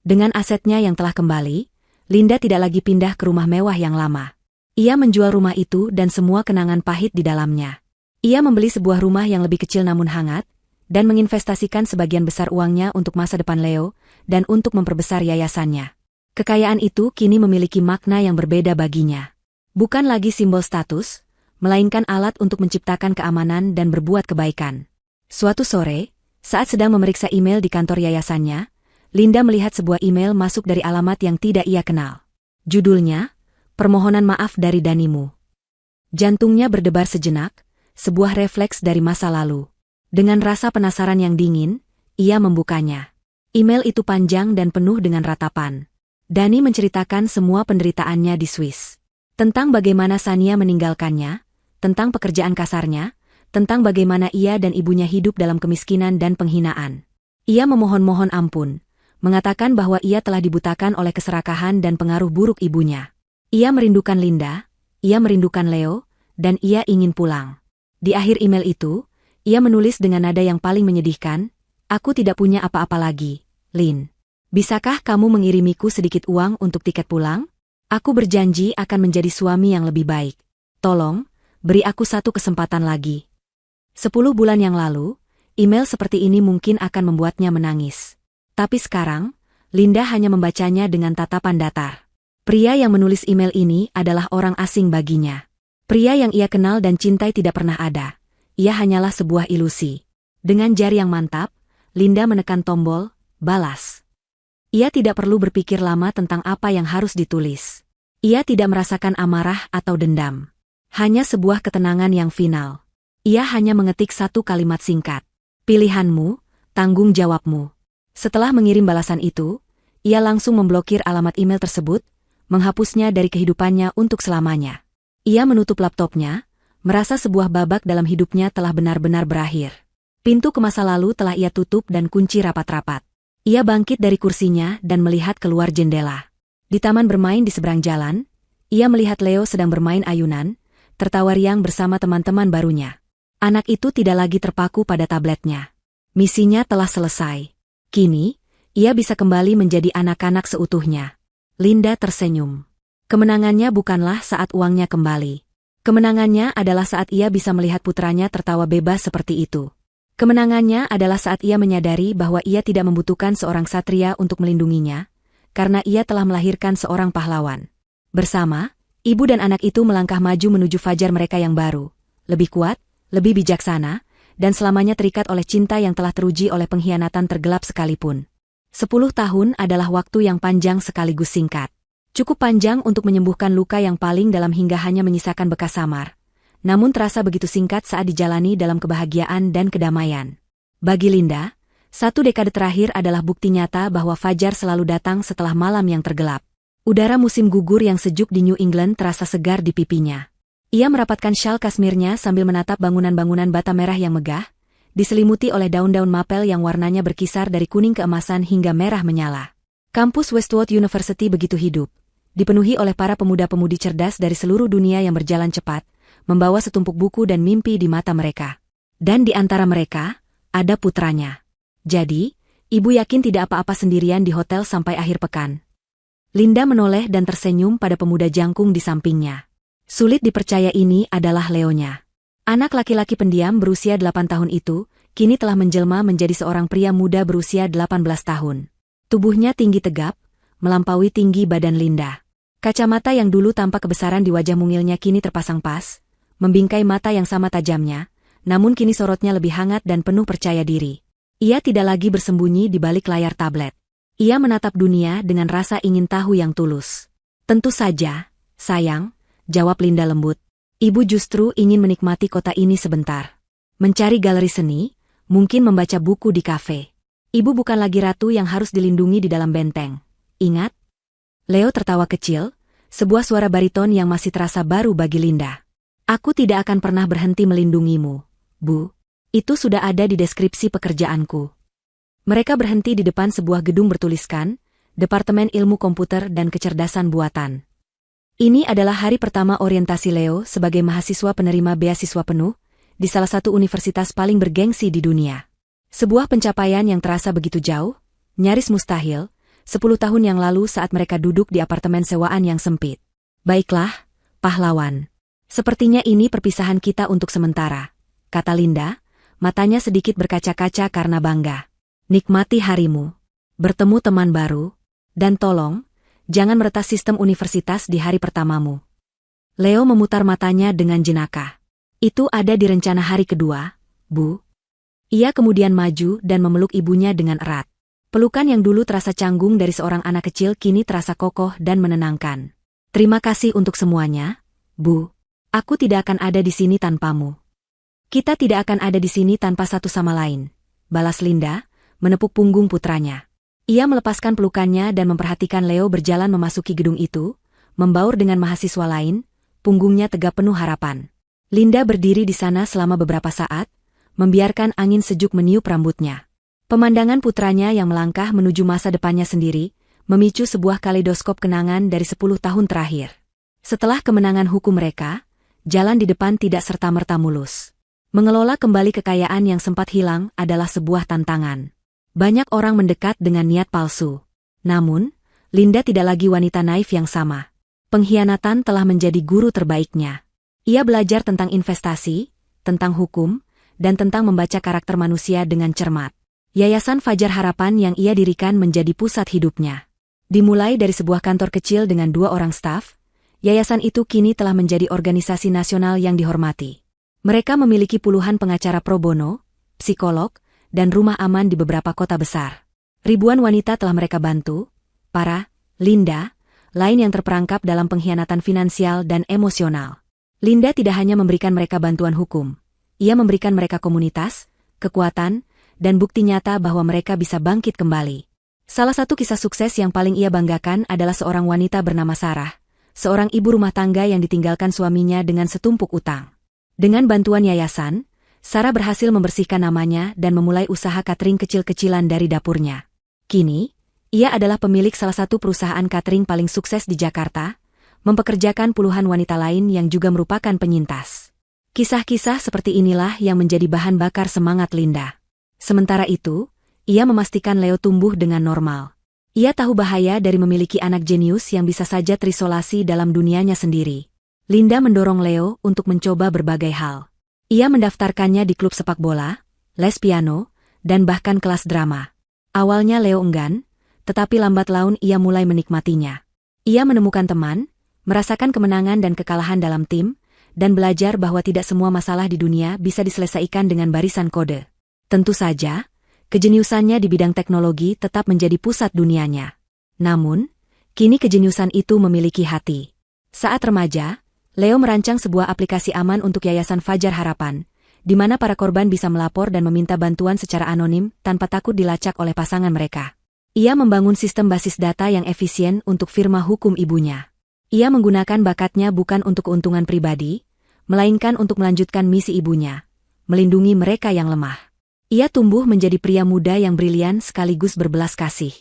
Speaker 1: Dengan asetnya yang telah kembali, Linda tidak lagi pindah ke rumah mewah yang lama. Ia menjual rumah itu dan semua kenangan pahit di dalamnya. Ia membeli sebuah rumah yang lebih kecil namun hangat, dan menginvestasikan sebagian besar uangnya untuk masa depan Leo, dan untuk memperbesar yayasannya. Kekayaan itu kini memiliki makna yang berbeda baginya. Bukan lagi simbol status, melainkan alat untuk menciptakan keamanan dan berbuat kebaikan. Suatu sore, saat sedang memeriksa email di kantor yayasannya, Linda melihat sebuah email masuk dari alamat yang tidak ia kenal. Judulnya, "Permohonan maaf dari Danimu." Jantungnya berdebar sejenak, sebuah refleks dari masa lalu. Dengan rasa penasaran yang dingin, ia membukanya. Email itu panjang dan penuh dengan ratapan. Dani menceritakan semua penderitaannya di Swiss. Tentang bagaimana Sania meninggalkannya, tentang pekerjaan kasarnya, tentang bagaimana ia dan ibunya hidup dalam kemiskinan dan penghinaan. Ia memohon-mohon ampun, mengatakan bahwa ia telah dibutakan oleh keserakahan dan pengaruh buruk ibunya. Ia merindukan Linda, ia merindukan Leo, dan ia ingin pulang. Di akhir email itu, ia menulis dengan nada yang paling menyedihkan, "Aku tidak punya apa-apa lagi, Lin. Bisakah kamu mengirimiku sedikit uang untuk tiket pulang? Aku berjanji akan menjadi suami yang lebih baik. Tolong, beri aku satu kesempatan lagi." 10 bulan yang lalu, email seperti ini mungkin akan membuatnya menangis. Tapi sekarang, Linda hanya membacanya dengan tatapan datar. Pria yang menulis email ini adalah orang asing baginya. Pria yang ia kenal dan cintai tidak pernah ada. Ia hanyalah sebuah ilusi. Dengan jari yang mantap, Linda menekan tombol, balas. Ia tidak perlu berpikir lama tentang apa yang harus ditulis. Ia tidak merasakan amarah atau dendam. Hanya sebuah ketenangan yang final. Ia hanya mengetik satu kalimat singkat. "Pilihanmu, tanggung jawabmu." Setelah mengirim balasan itu, ia langsung memblokir alamat email tersebut, menghapusnya dari kehidupannya untuk selamanya. Ia menutup laptopnya, merasa sebuah babak dalam hidupnya telah benar-benar berakhir. Pintu ke masa lalu telah ia tutup dan kunci rapat-rapat. Ia bangkit dari kursinya dan melihat keluar jendela. Di taman bermain di seberang jalan, ia melihat Leo sedang bermain ayunan, tertawa riang bersama teman-teman barunya. Anak itu tidak lagi terpaku pada tabletnya. Misinya telah selesai. Kini, ia bisa kembali menjadi anak-anak seutuhnya. Linda tersenyum. Kemenangannya bukanlah saat uangnya kembali. Kemenangannya adalah saat ia bisa melihat putranya tertawa bebas seperti itu. Kemenangannya adalah saat ia menyadari bahwa ia tidak membutuhkan seorang satria untuk melindunginya, karena ia telah melahirkan seorang pahlawan. Bersama, ibu dan anak itu melangkah maju menuju fajar mereka yang baru, lebih kuat, lebih bijaksana, dan selamanya terikat oleh cinta yang telah teruji oleh pengkhianatan tergelap sekalipun. 10 tahun adalah waktu yang panjang sekaligus singkat. Cukup panjang untuk menyembuhkan luka yang paling dalam hingga hanya menyisakan bekas samar. Namun terasa begitu singkat saat dijalani dalam kebahagiaan dan kedamaian. Bagi Linda, 1 dekade terakhir adalah bukti nyata bahwa fajar selalu datang setelah malam yang tergelap. Udara musim gugur yang sejuk di New England terasa segar di pipinya. Ia merapatkan syal kasmirnya sambil menatap bangunan-bangunan bata merah yang megah, diselimuti oleh daun-daun mapel yang warnanya berkisar dari kuning keemasan hingga merah menyala. Kampus Westwood University begitu hidup, dipenuhi oleh para pemuda-pemudi cerdas dari seluruh dunia yang berjalan cepat, membawa setumpuk buku dan mimpi di mata mereka. Dan di antara mereka, ada putranya. Jadi, ibu yakin tidak apa-apa sendirian di hotel sampai akhir pekan. Linda menoleh dan tersenyum pada pemuda jangkung di sampingnya. Sulit dipercaya ini adalah Leonya. Anak laki-laki pendiam berusia 8 tahun itu, kini telah menjelma menjadi seorang pria muda berusia 18 tahun. Tubuhnya tinggi tegap, melampaui tinggi badan Linda. Kacamata yang dulu tampak kebesaran di wajah mungilnya kini terpasang pas, membingkai mata yang sama tajamnya, namun kini sorotnya lebih hangat dan penuh percaya diri. Ia tidak lagi bersembunyi di balik layar tablet. Ia menatap dunia dengan rasa ingin tahu yang tulus. "Tentu saja, sayang," jawab Linda lembut. "Ibu justru ingin menikmati kota ini sebentar. Mencari galeri seni, mungkin membaca buku di kafe. Ibu bukan lagi ratu yang harus dilindungi di dalam benteng. Ingat?" Leo tertawa kecil, sebuah suara bariton yang masih terasa baru bagi Linda. "Aku tidak akan pernah berhenti melindungimu, Bu. Itu sudah ada di deskripsi pekerjaanku." Mereka berhenti di depan sebuah gedung bertuliskan, Departemen Ilmu Komputer dan Kecerdasan Buatan. Ini adalah hari pertama orientasi Leo sebagai mahasiswa penerima beasiswa penuh, di salah satu universitas paling bergengsi di dunia. Sebuah pencapaian yang terasa begitu jauh, nyaris mustahil, 10 tahun yang lalu saat mereka duduk di apartemen sewaan yang sempit. "Baiklah, pahlawan. Sepertinya ini perpisahan kita untuk sementara," kata Linda, matanya sedikit berkaca-kaca karena bangga. "Nikmati harimu, bertemu teman baru, dan tolong, jangan meretas sistem universitas di hari pertamamu." Leo memutar matanya dengan jenaka. "Itu ada di rencana hari kedua, Bu." Ia kemudian maju dan memeluk ibunya dengan erat. Pelukan yang dulu terasa canggung dari seorang anak kecil kini terasa kokoh dan menenangkan. "Terima kasih untuk semuanya, Bu. Aku tidak akan ada di sini tanpamu." Kita tidak akan ada di sini tanpa satu sama lain, balas Linda, menepuk punggung putranya. Ia melepaskan pelukannya dan memperhatikan Leo berjalan memasuki gedung itu, membaur dengan mahasiswa lain, punggungnya tegap penuh harapan. Linda berdiri di sana selama beberapa saat, membiarkan angin sejuk meniup rambutnya. Pemandangan putranya yang melangkah menuju masa depannya sendiri, memicu sebuah kaleidoskop kenangan dari 10 tahun terakhir. Setelah kemenangan hukum mereka, jalan di depan tidak serta-merta mulus. Mengelola kembali kekayaan yang sempat hilang adalah sebuah tantangan. Banyak orang mendekat dengan niat palsu. Namun, Linda tidak lagi wanita naif yang sama. Pengkhianatan telah menjadi guru terbaiknya. Ia belajar tentang investasi, tentang hukum, dan tentang membaca karakter manusia dengan cermat. Yayasan Fajar Harapan yang ia dirikan menjadi pusat hidupnya. Dimulai dari sebuah kantor kecil dengan 2 orang staf, yayasan itu kini telah menjadi organisasi nasional yang dihormati. Mereka memiliki puluhan pengacara pro bono, psikolog, dan rumah aman di beberapa kota besar. Ribuan wanita telah mereka bantu, para Linda, lain yang terperangkap dalam pengkhianatan finansial dan emosional. Linda tidak hanya memberikan mereka bantuan hukum, ia memberikan mereka komunitas, kekuatan, dan bukti nyata bahwa mereka bisa bangkit kembali. Salah satu kisah sukses yang paling ia banggakan adalah seorang wanita bernama Sarah, seorang ibu rumah tangga yang ditinggalkan suaminya dengan setumpuk utang. Dengan bantuan yayasan, Sarah berhasil membersihkan namanya dan memulai usaha catering kecil-kecilan dari dapurnya. Kini, ia adalah pemilik salah satu perusahaan catering paling sukses di Jakarta, mempekerjakan puluhan wanita lain yang juga merupakan penyintas. Kisah-kisah seperti inilah yang menjadi bahan bakar semangat Linda. Sementara itu, ia memastikan Leo tumbuh dengan normal. Ia tahu bahaya dari memiliki anak jenius yang bisa saja terisolasi dalam dunianya sendiri. Linda mendorong Leo untuk mencoba berbagai hal. Ia mendaftarkannya di klub sepak bola, les piano, dan bahkan kelas drama. Awalnya Leo enggan, tetapi lambat laun ia mulai menikmatinya. Ia menemukan teman, merasakan kemenangan dan kekalahan dalam tim, dan belajar bahwa tidak semua masalah di dunia bisa diselesaikan dengan barisan kode. Tentu saja, kejeniusannya di bidang teknologi tetap menjadi pusat dunianya. Namun, kini kejeniusan itu memiliki hati. Saat remaja, Leo merancang sebuah aplikasi aman untuk Yayasan Fajar Harapan, di mana para korban bisa melapor dan meminta bantuan secara anonim tanpa takut dilacak oleh pasangan mereka. Ia membangun sistem basis data yang efisien untuk firma hukum ibunya. Ia menggunakan bakatnya bukan untuk keuntungan pribadi, melainkan untuk melanjutkan misi ibunya, melindungi mereka yang lemah. Ia tumbuh menjadi pria muda yang brilian sekaligus berbelas kasih.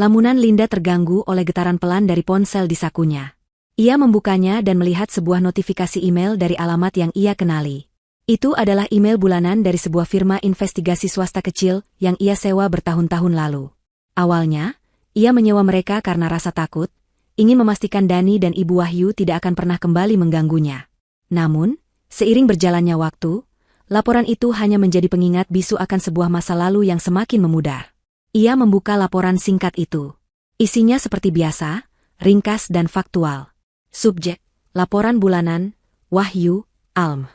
Speaker 1: Lamunan Linda terganggu oleh getaran pelan dari ponsel di sakunya. Ia membukanya dan melihat sebuah notifikasi email dari alamat yang ia kenali. Itu adalah email bulanan dari sebuah firma investigasi swasta kecil yang ia sewa bertahun-tahun lalu. Awalnya, ia menyewa mereka karena rasa takut, ingin memastikan Dani dan Ibu Wahyu tidak akan pernah kembali mengganggunya. Namun, seiring berjalannya waktu, laporan itu hanya menjadi pengingat bisu akan sebuah masa lalu yang semakin memudar. Ia membuka laporan singkat itu. Isinya seperti biasa, ringkas dan faktual. Subjek, laporan bulanan, Wahyu, Alm.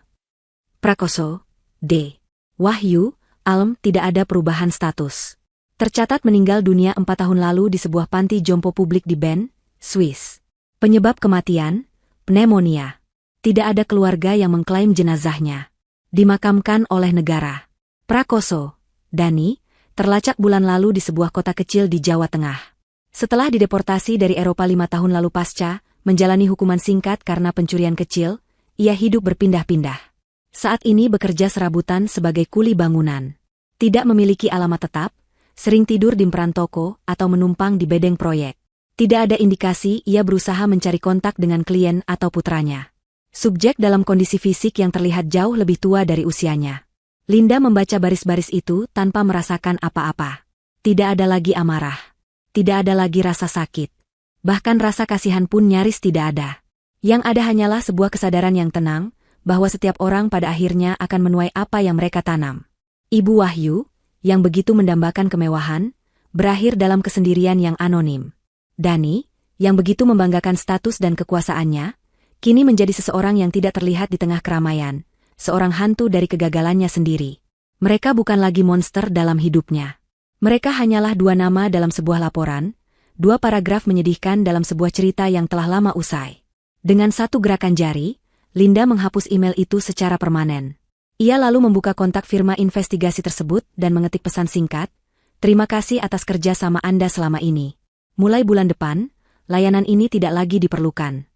Speaker 1: Prakoso, D. Wahyu, Alm tidak ada perubahan status. Tercatat meninggal dunia 4 tahun lalu di sebuah panti jompo publik di Bern, Swiss. Penyebab kematian, pneumonia. Tidak ada keluarga yang mengklaim jenazahnya. Dimakamkan oleh negara. Prakoso, Dani, terlacak bulan lalu di sebuah kota kecil di Jawa Tengah. Setelah dideportasi dari Eropa 5 tahun lalu pasca, menjalani hukuman singkat karena pencurian kecil, ia hidup berpindah-pindah. Saat ini bekerja serabutan sebagai kuli bangunan. Tidak memiliki alamat tetap, sering tidur di emperan toko atau menumpang di bedeng proyek. Tidak ada indikasi ia berusaha mencari kontak dengan klien atau putranya. Subjek dalam kondisi fisik yang terlihat jauh lebih tua dari usianya. Linda membaca baris-baris itu tanpa merasakan apa-apa. Tidak ada lagi amarah. Tidak ada lagi rasa sakit. Bahkan rasa kasihan pun nyaris tidak ada. Yang ada hanyalah sebuah kesadaran yang tenang, bahwa setiap orang pada akhirnya akan menuai apa yang mereka tanam. Ibu Wahyu, yang begitu mendambakan kemewahan, berakhir dalam kesendirian yang anonim. Dani, yang begitu membanggakan status dan kekuasaannya, kini menjadi seseorang yang tidak terlihat di tengah keramaian, seorang hantu dari kegagalannya sendiri. Mereka bukan lagi monster dalam hidupnya. Mereka hanyalah 2 nama dalam sebuah laporan, 2 paragraf menyedihkan dalam sebuah cerita yang telah lama usai. Dengan satu gerakan jari, Linda menghapus email itu secara permanen. Ia lalu membuka kontak firma investigasi tersebut dan mengetik pesan singkat, "Terima kasih atas kerja sama Anda selama ini. Mulai bulan depan, layanan ini tidak lagi diperlukan."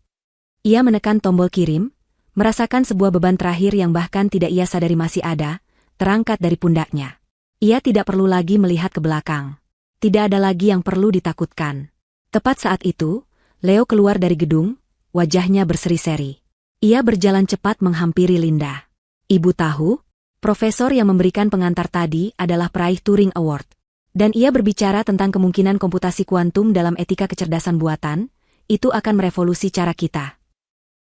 Speaker 1: Ia menekan tombol kirim, merasakan sebuah beban terakhir yang bahkan tidak ia sadari masih ada, terangkat dari pundaknya. Ia tidak perlu lagi melihat ke belakang. Tidak ada lagi yang perlu ditakutkan. Tepat saat itu, Leo keluar dari gedung, wajahnya berseri-seri. Ia berjalan cepat menghampiri Linda. "Ibu tahu, profesor yang memberikan pengantar tadi adalah peraih Turing Award. Dan ia berbicara tentang kemungkinan komputasi kuantum dalam etika kecerdasan buatan, itu akan merevolusi cara kita."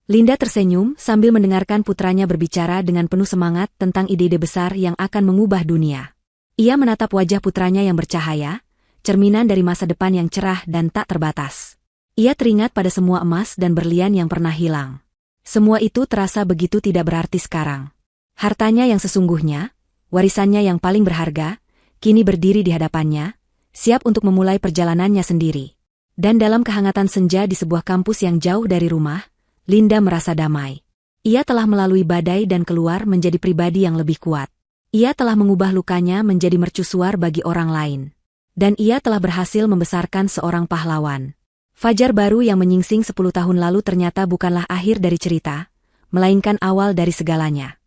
Speaker 1: Linda tersenyum sambil mendengarkan putranya berbicara dengan penuh semangat tentang ide-ide besar yang akan mengubah dunia. Ia menatap wajah putranya yang bercahaya, cerminan dari masa depan yang cerah dan tak terbatas. Ia teringat pada semua emas dan berlian yang pernah hilang. Semua itu terasa begitu tidak berarti sekarang. Hartanya yang sesungguhnya, warisannya yang paling berharga, kini berdiri di hadapannya, siap untuk memulai perjalanannya sendiri. Dan dalam kehangatan senja di sebuah kampus yang jauh dari rumah, Linda merasa damai. Ia telah melalui badai dan keluar menjadi pribadi yang lebih kuat. Ia telah mengubah lukanya menjadi mercusuar bagi orang lain. Dan ia telah berhasil membesarkan seorang pahlawan. Fajar baru yang menyingsing 10 tahun lalu ternyata bukanlah akhir dari cerita, melainkan awal dari segalanya.